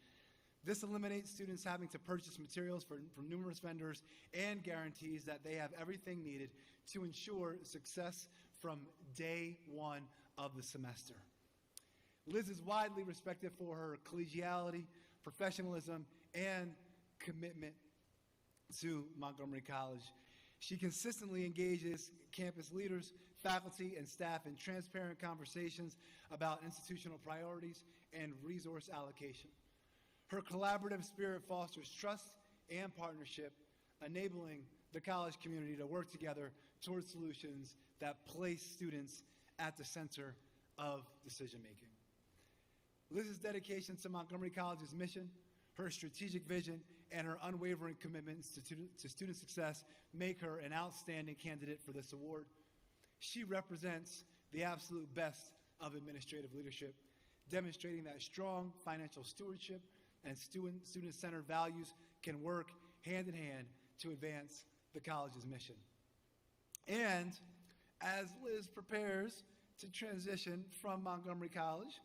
Speaker 4: This eliminates students having to purchase materials from numerous vendors and guarantees that they have everything needed to ensure success from day one of the semester. Liz is widely respected for her collegiality, professionalism, and commitment to Montgomery College. She consistently engages campus leaders, faculty, and staff in transparent conversations about institutional priorities and resource allocation. Her collaborative spirit fosters trust and partnership, enabling the college community to work together towards solutions that place students at the center of decision-making. Liz's dedication to Montgomery College's mission, her strategic vision, and her unwavering commitments to student success make her an outstanding candidate for this award. She represents the absolute best of administrative leadership, demonstrating that strong financial stewardship and student-centered values can work hand in hand to advance the college's mission. And as Liz prepares to transition from Montgomery College,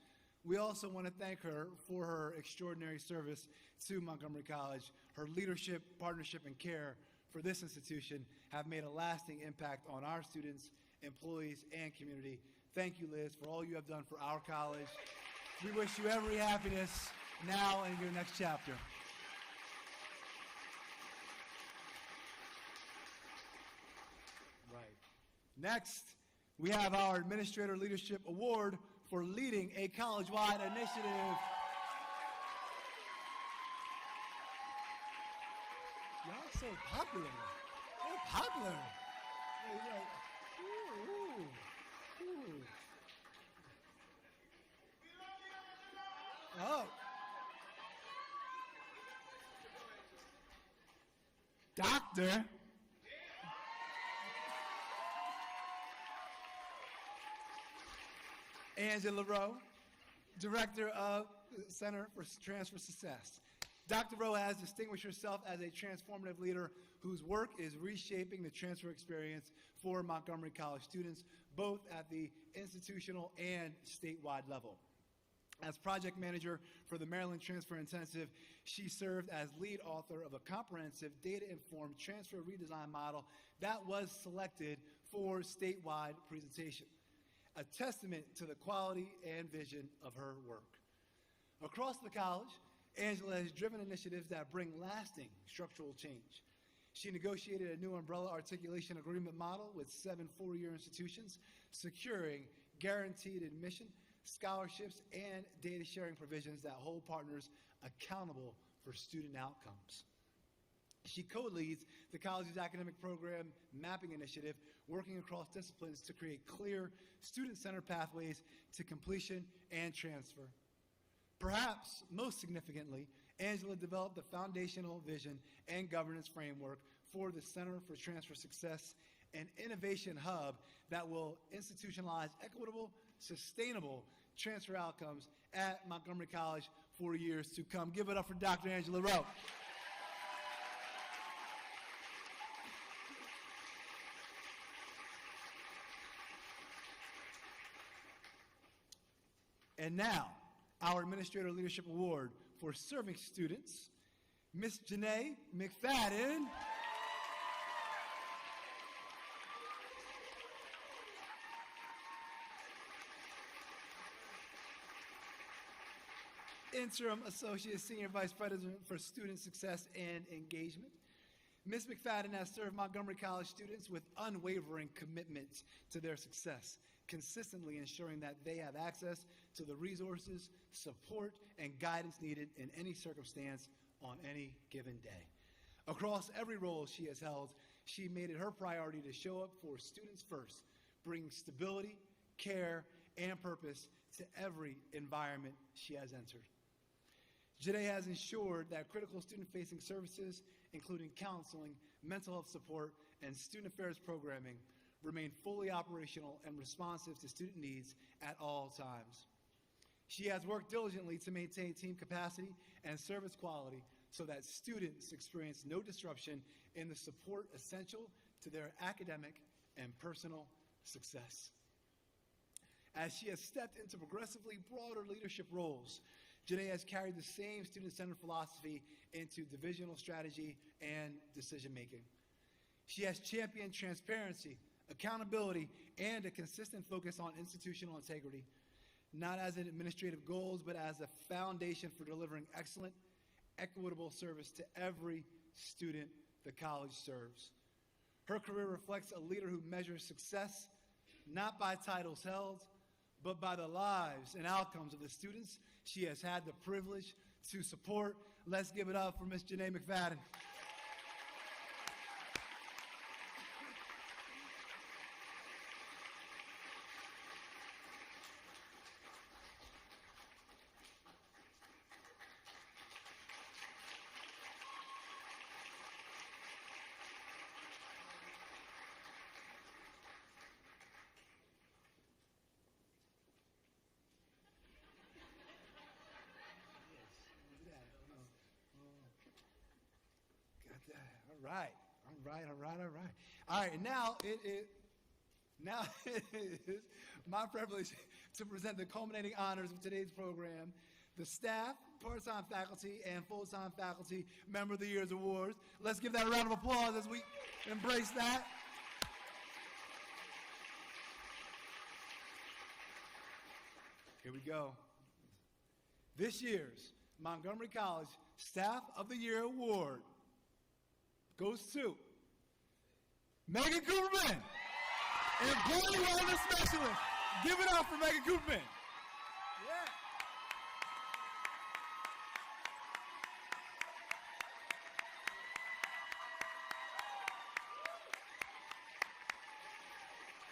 Speaker 4: we also want to thank her for her extraordinary service to Montgomery College. Her leadership, partnership, and care for this institution have made a lasting impact on our students, employees, and community. Thank you, Liz, for all you have done for our college. We wish you every happiness now in your next chapter. Right. Next, we have our Administrator Leadership Award for leading a college-wide initiative. Y'all so popular. They're popular. They're like, ooh, ooh. Oh. Doctor. Angela Rowe, Director of the Center for Transfer Success. Dr. Rowe has distinguished herself as a transformative leader whose work is reshaping the transfer experience for Montgomery College students, both at the institutional and statewide level. As project manager for the Maryland Transfer Intensive, she served as lead author of a comprehensive data-informed transfer redesign model that was selected for statewide presentation, a testament to the quality and vision of her work. Across the college, Angela has driven initiatives that bring lasting structural change. She negotiated a new umbrella articulation agreement model with 7 four-year institutions, securing guaranteed admission, scholarships, and data sharing provisions that hold partners accountable for student outcomes. She co-leads the college's academic program mapping initiative, working across disciplines to create clear, student-centered pathways to completion and transfer. Perhaps most significantly, Angela developed the foundational vision and governance framework for the Center for Transfer Success, an innovation hub that will institutionalize equitable, sustainable transfer outcomes at Montgomery College for years to come. Give it up for Dr. Angela Rowe. And now, our Administrator Leadership Award for serving students, Miss Janae McFadden. Interim Associate Senior Vice President for Student Success and Engagement. Ms. McFadden has served Montgomery College students with unwavering commitment to their success, consistently ensuring that they have access to the resources, support, and guidance needed in any circumstance on any given day. Across every role she has held, she made it her priority to show up for students first, bringing stability, care, and purpose to every environment she has entered. Janae has ensured that critical student-facing services, including counseling, mental health support, and student affairs programming, remain fully operational and responsive to student needs at all times. She has worked diligently to maintain team capacity and service quality so that students experience no disruption in the support essential to their academic and personal success. As she has stepped into progressively broader leadership roles, Janae has carried the same student-centered philosophy into divisional strategy and decision-making. She has championed transparency, accountability, and a consistent focus on institutional integrity, not as an administrative goals, but as a foundation for delivering excellent, equitable service to every student the college serves. Her career reflects a leader who measures success not by titles held, but by the lives and outcomes of the students she has had the privilege to support. Let's give it up for Ms. Janae McFadden. All right, and now it is my privilege to present the culminating honors of today's program, the staff, part-time faculty, and full-time faculty Member of the Year's Awards. Let's give that a round of applause as we embrace that. Here we go. This year's Montgomery College Staff of the Year Award goes to Megan Cooperman, Employee Wellness Specialist. Give it up for Megan Cooperman. Yeah.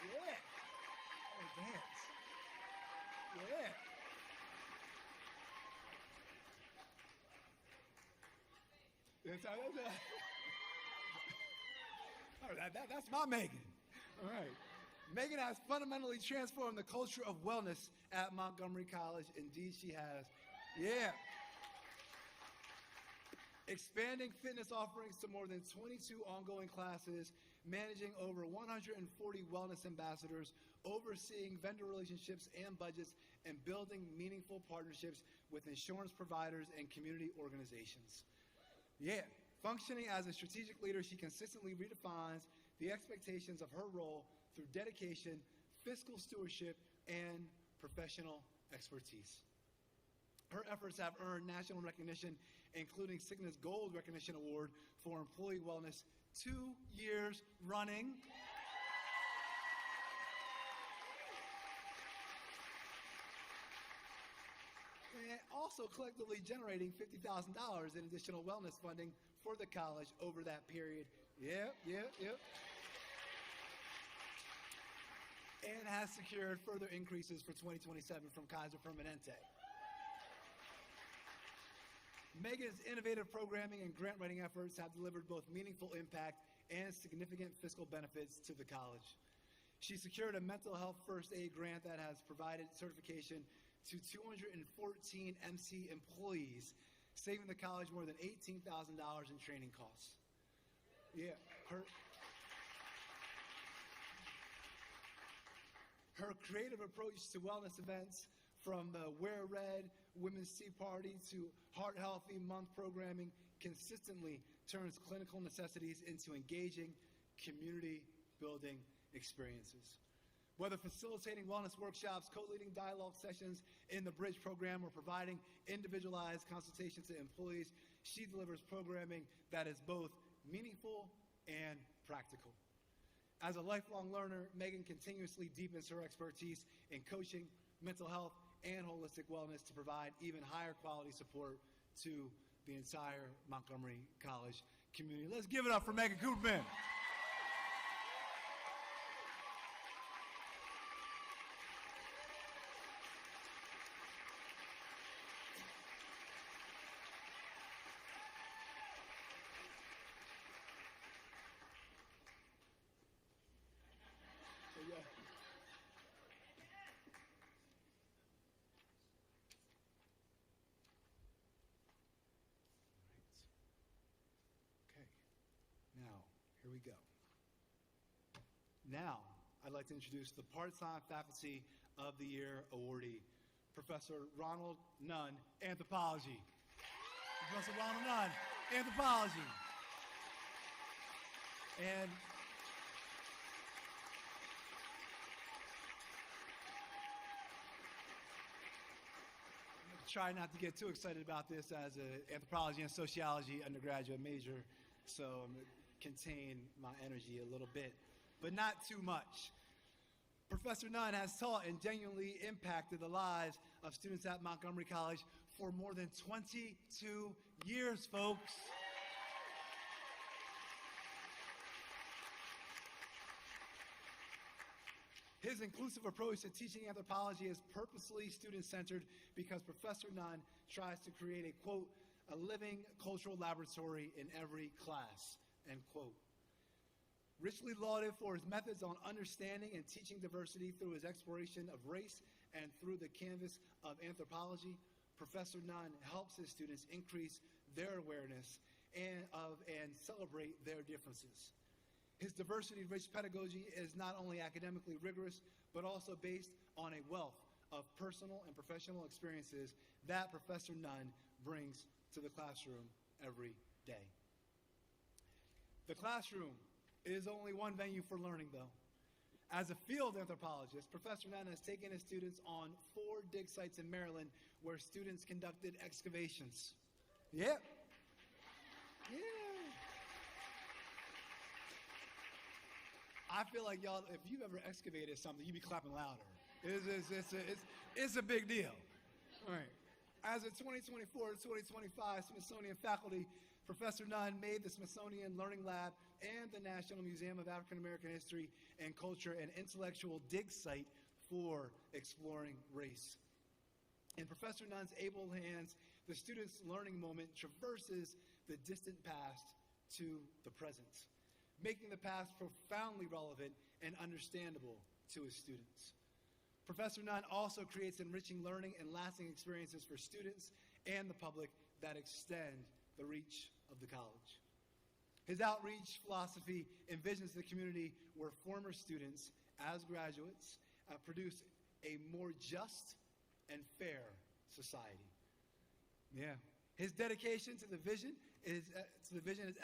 Speaker 4: Yeah. Oh, dance. Yeah. That's my Megan. All right. Megan has fundamentally transformed the culture of wellness at Montgomery College. Indeed, she has. Yeah. Expanding fitness offerings to more than 22 ongoing classes, managing over 140 wellness ambassadors, overseeing vendor relationships and budgets, and building meaningful partnerships with insurance providers and community organizations. Yeah. Functioning as a strategic leader, she consistently redefines the expectations of her role through dedication, fiscal stewardship, and professional expertise. Her efforts have earned national recognition, including Cigna's Gold Recognition Award for Employee Wellness 2 years running. And also collectively generating $50,000 in additional wellness funding for the college over that period. Yep. And has secured further increases for 2027 from Kaiser Permanente. Megan's innovative programming and grant writing efforts have delivered both meaningful impact and significant fiscal benefits to the college. She secured a mental health first aid grant that has provided certification to 214 MC employees, saving the college more than $18,000 in training costs. Yeah, her creative approach to wellness events, from the Wear Red Women's Tea Party to Heart Healthy Month programming, consistently turns clinical necessities into engaging, community-building experiences. Whether facilitating wellness workshops, co-leading dialogue sessions in the Bridge program, or providing individualized consultation to employees, she delivers programming that is both meaningful and practical. As a lifelong learner, Megan continuously deepens her expertise in coaching, mental health, and holistic wellness to provide even higher quality support to the entire Montgomery College community. Let's give it up for Megan Cooperman. Here we go. Now, I'd like to introduce the Part-Time Faculty of the Year awardee, Professor Ronald Nunn, Anthropology. Professor Ronald Nunn, Anthropology. And try not to get too excited about this as an anthropology and sociology undergraduate major, so I'm going to contain my energy a little bit, but not too much. Professor Nunn has taught and genuinely impacted the lives of students at Montgomery College for more than 22 years, folks. His inclusive approach to teaching anthropology is purposely student-centered because Professor Nunn tries to create a, quote, a living cultural laboratory in every class, end quote. Richly lauded for his methods on understanding and teaching diversity through his exploration of race and through the canvas of anthropology, Professor Nunn helps his students increase their awareness and celebrate their differences. His diversity-rich pedagogy is not only academically rigorous, but also based on a wealth of personal and professional experiences that Professor Nunn brings to the classroom every day. The classroom is only one venue for learning, though. As a field anthropologist, Professor Nunn has taken his students on 4 dig sites in Maryland where students conducted excavations. Yep. Yeah. I feel like y'all, if you've ever excavated something, you'd be clapping louder. It's a big deal. All right. As a 2024 to 2025 Smithsonian faculty, Professor Nunn made the Smithsonian Learning Lab and the National Museum of African American History and Culture an intellectual dig site for exploring race. In Professor Nunn's able hands, the student's learning moment traverses the distant past to the present, making the past profoundly relevant and understandable to his students. Professor Nunn also creates enriching learning and lasting experiences for students and the public that extend the reach of the college. His outreach philosophy envisions the community where former students, as graduates, produce a more just and fair society. Yeah. His dedication to the vision is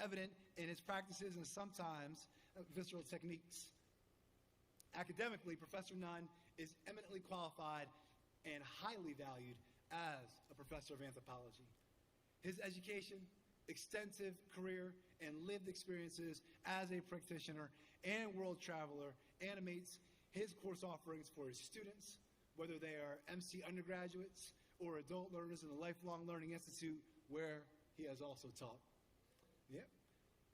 Speaker 4: evident in his practices and sometimes visceral techniques. Academically, Professor Nunn is eminently qualified and highly valued as a professor of anthropology. His education, extensive career, and lived experiences as a practitioner and world traveler animates his course offerings for his students, whether they are MC undergraduates or adult learners in the Lifelong Learning Institute, where he has also taught. Yep.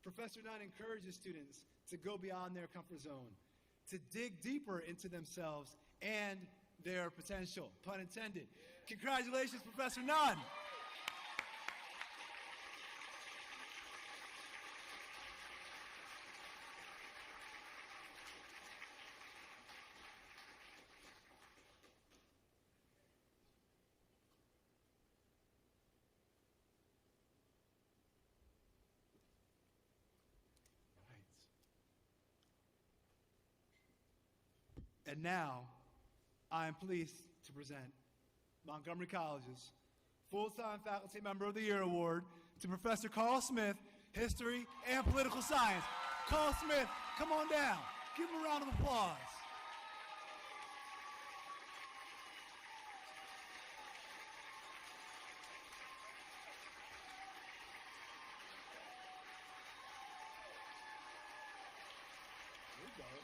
Speaker 4: Professor Nunn encourages students to go beyond their comfort zone, to dig deeper into themselves and their potential, pun intended. Congratulations, Professor Nunn. And now, I am pleased to present Montgomery College's Full-Time Faculty Member of the Year Award to Professor Carl Smith, History and Political Science. Carl Smith, come on down. Give him a round of applause. go.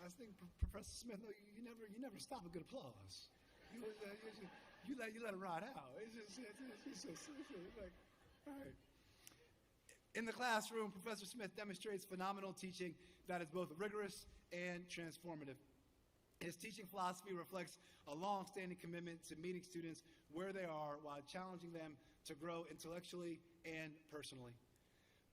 Speaker 4: I think Professor Smith, you never stop a good applause. You let it ride out. It's just like, all right. In the classroom, Professor Smith demonstrates phenomenal teaching that is both rigorous and transformative. His teaching philosophy reflects a long-standing commitment to meeting students where they are while challenging them to grow intellectually and personally.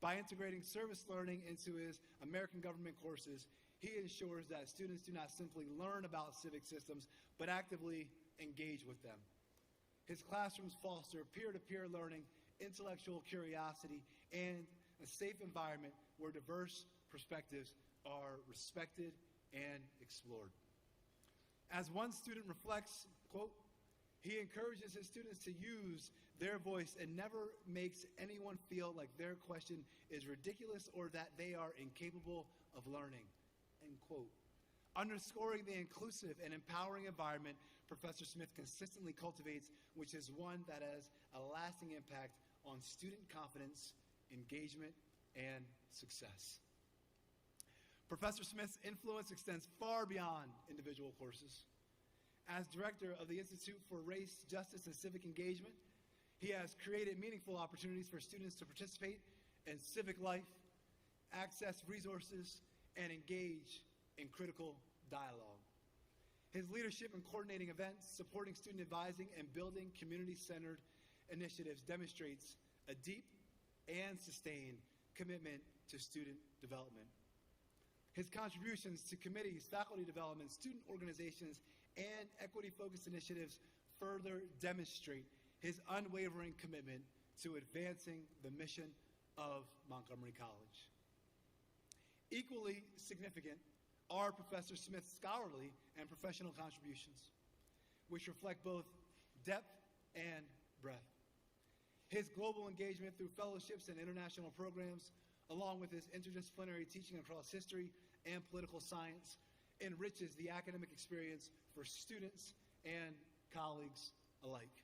Speaker 4: By integrating service learning into his American government courses, he ensures that students do not simply learn about civic systems, but actively engage with them. His classrooms foster peer-to-peer learning, intellectual curiosity, and a safe environment where diverse perspectives are respected and explored. As one student reflects, quote, he encourages his students to use their voice and never makes anyone feel like their question is ridiculous or that they are incapable of learning, end quote. Underscoring the inclusive and empowering environment Professor Smith consistently cultivates, which is one that has a lasting impact on student confidence, engagement, and success. Professor Smith's influence extends far beyond individual courses. As director of the Institute for Race, Justice, and Civic Engagement, he has created meaningful opportunities for students to participate in civic life, access resources, and engage in critical dialogue. His leadership in coordinating events, supporting student advising, and building community-centered initiatives demonstrates a deep and sustained commitment to student development. His contributions to committees, faculty development, student organizations, and equity-focused initiatives further demonstrate his unwavering commitment to advancing the mission of Montgomery College. Equally significant are Professor Smith's scholarly and professional contributions, which reflect both depth and breadth. His global engagement through fellowships and international programs, along with his interdisciplinary teaching across history and political science, enriches the academic experience for students and colleagues alike.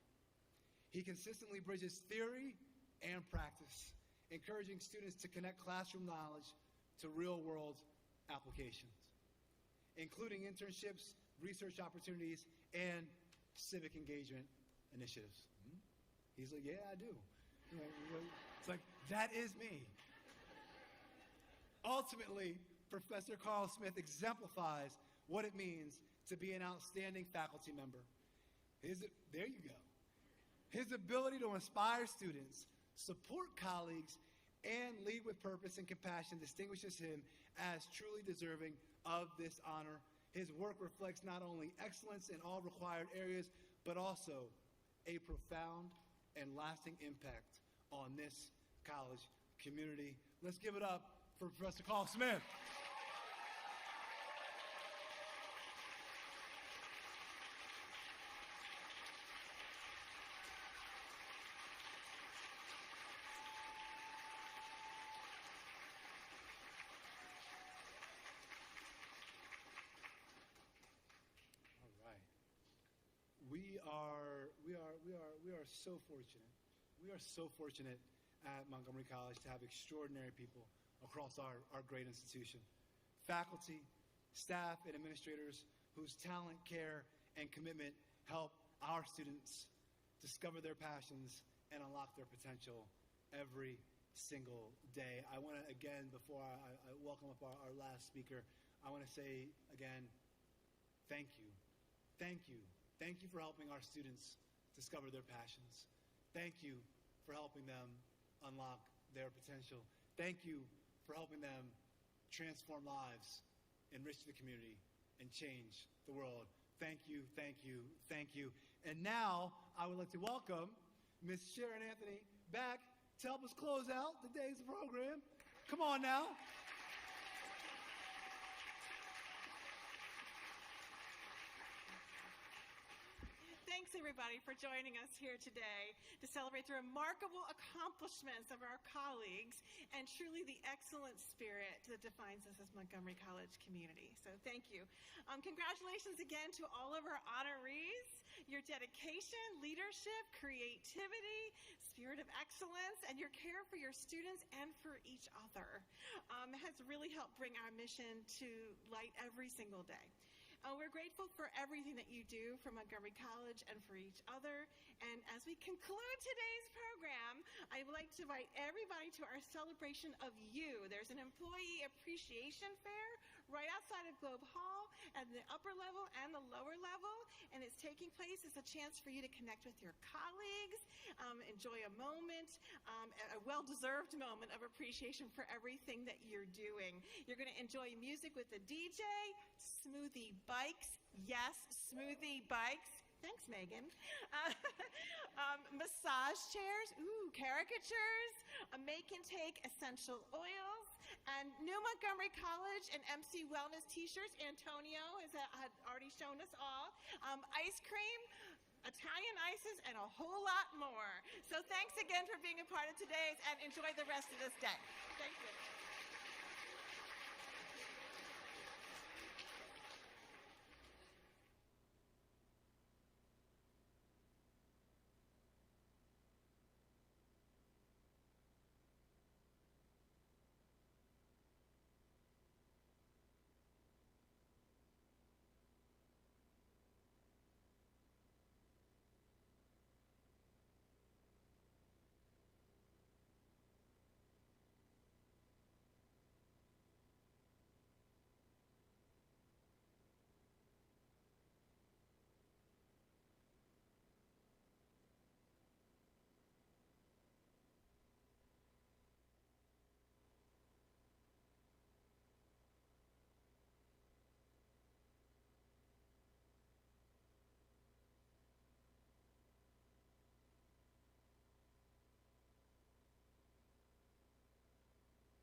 Speaker 4: He consistently bridges theory and practice, encouraging students to connect classroom knowledge to real-world applications, including internships, research opportunities, and civic engagement initiatives. He's like, yeah, I do. It's like, that is me. Ultimately, Professor Carl Smith exemplifies what it means to be an outstanding faculty member. There you go. His ability to inspire students, support colleagues, and lead with purpose and compassion distinguishes him as truly deserving of this honor. His work reflects not only excellence in all required areas, but also a profound and lasting impact on this college community. Let's give it up for Professor Carl Smith. We are so fortunate. We are so fortunate at Montgomery College to have extraordinary people across our great institution. Faculty, staff, and administrators whose talent, care, and commitment help our students discover their passions and unlock their potential every single day. I want to, again, before I welcome up our last speaker, I want to say again, thank you. Thank you. Thank you for helping our students discover their passions. Thank you for helping them unlock their potential. Thank you for helping them transform lives, enrich the community, and change the world. Thank you, thank you, thank you. And now I would like to welcome Ms. Sharon Anthony back to help us close out the day's program. Come on now.
Speaker 1: thanks everybody for joining us here today to celebrate the remarkable accomplishments of our colleagues and truly the excellent spirit that defines us as Montgomery College community. So thank you. Congratulations again to all of our honorees. Your dedication, leadership, creativity, spirit of excellence, and your care for your students and for each other has really helped bring our mission to light every single day. We're grateful for everything that you do for Montgomery College and for each other. And as we conclude today's program, I would like to invite everybody to our celebration of you. There's an employee appreciation fair right outside of Globe Hall at the upper level and the lower level. And it's taking place as a chance for you to connect with your colleagues, enjoy a moment, a well-deserved moment of appreciation for everything that you're doing. You're going to enjoy music with the DJ, smoothie bikes. Yes, smoothie bikes. Thanks, Megan. Massage chairs, caricatures, make and take essential oils, and New Montgomery College and MC Wellness t-shirts. Antonio had already shown us all. Ice cream, Italian ices, and a whole lot more. So thanks again for being a part of today's, and enjoy the rest of this day. Thank you.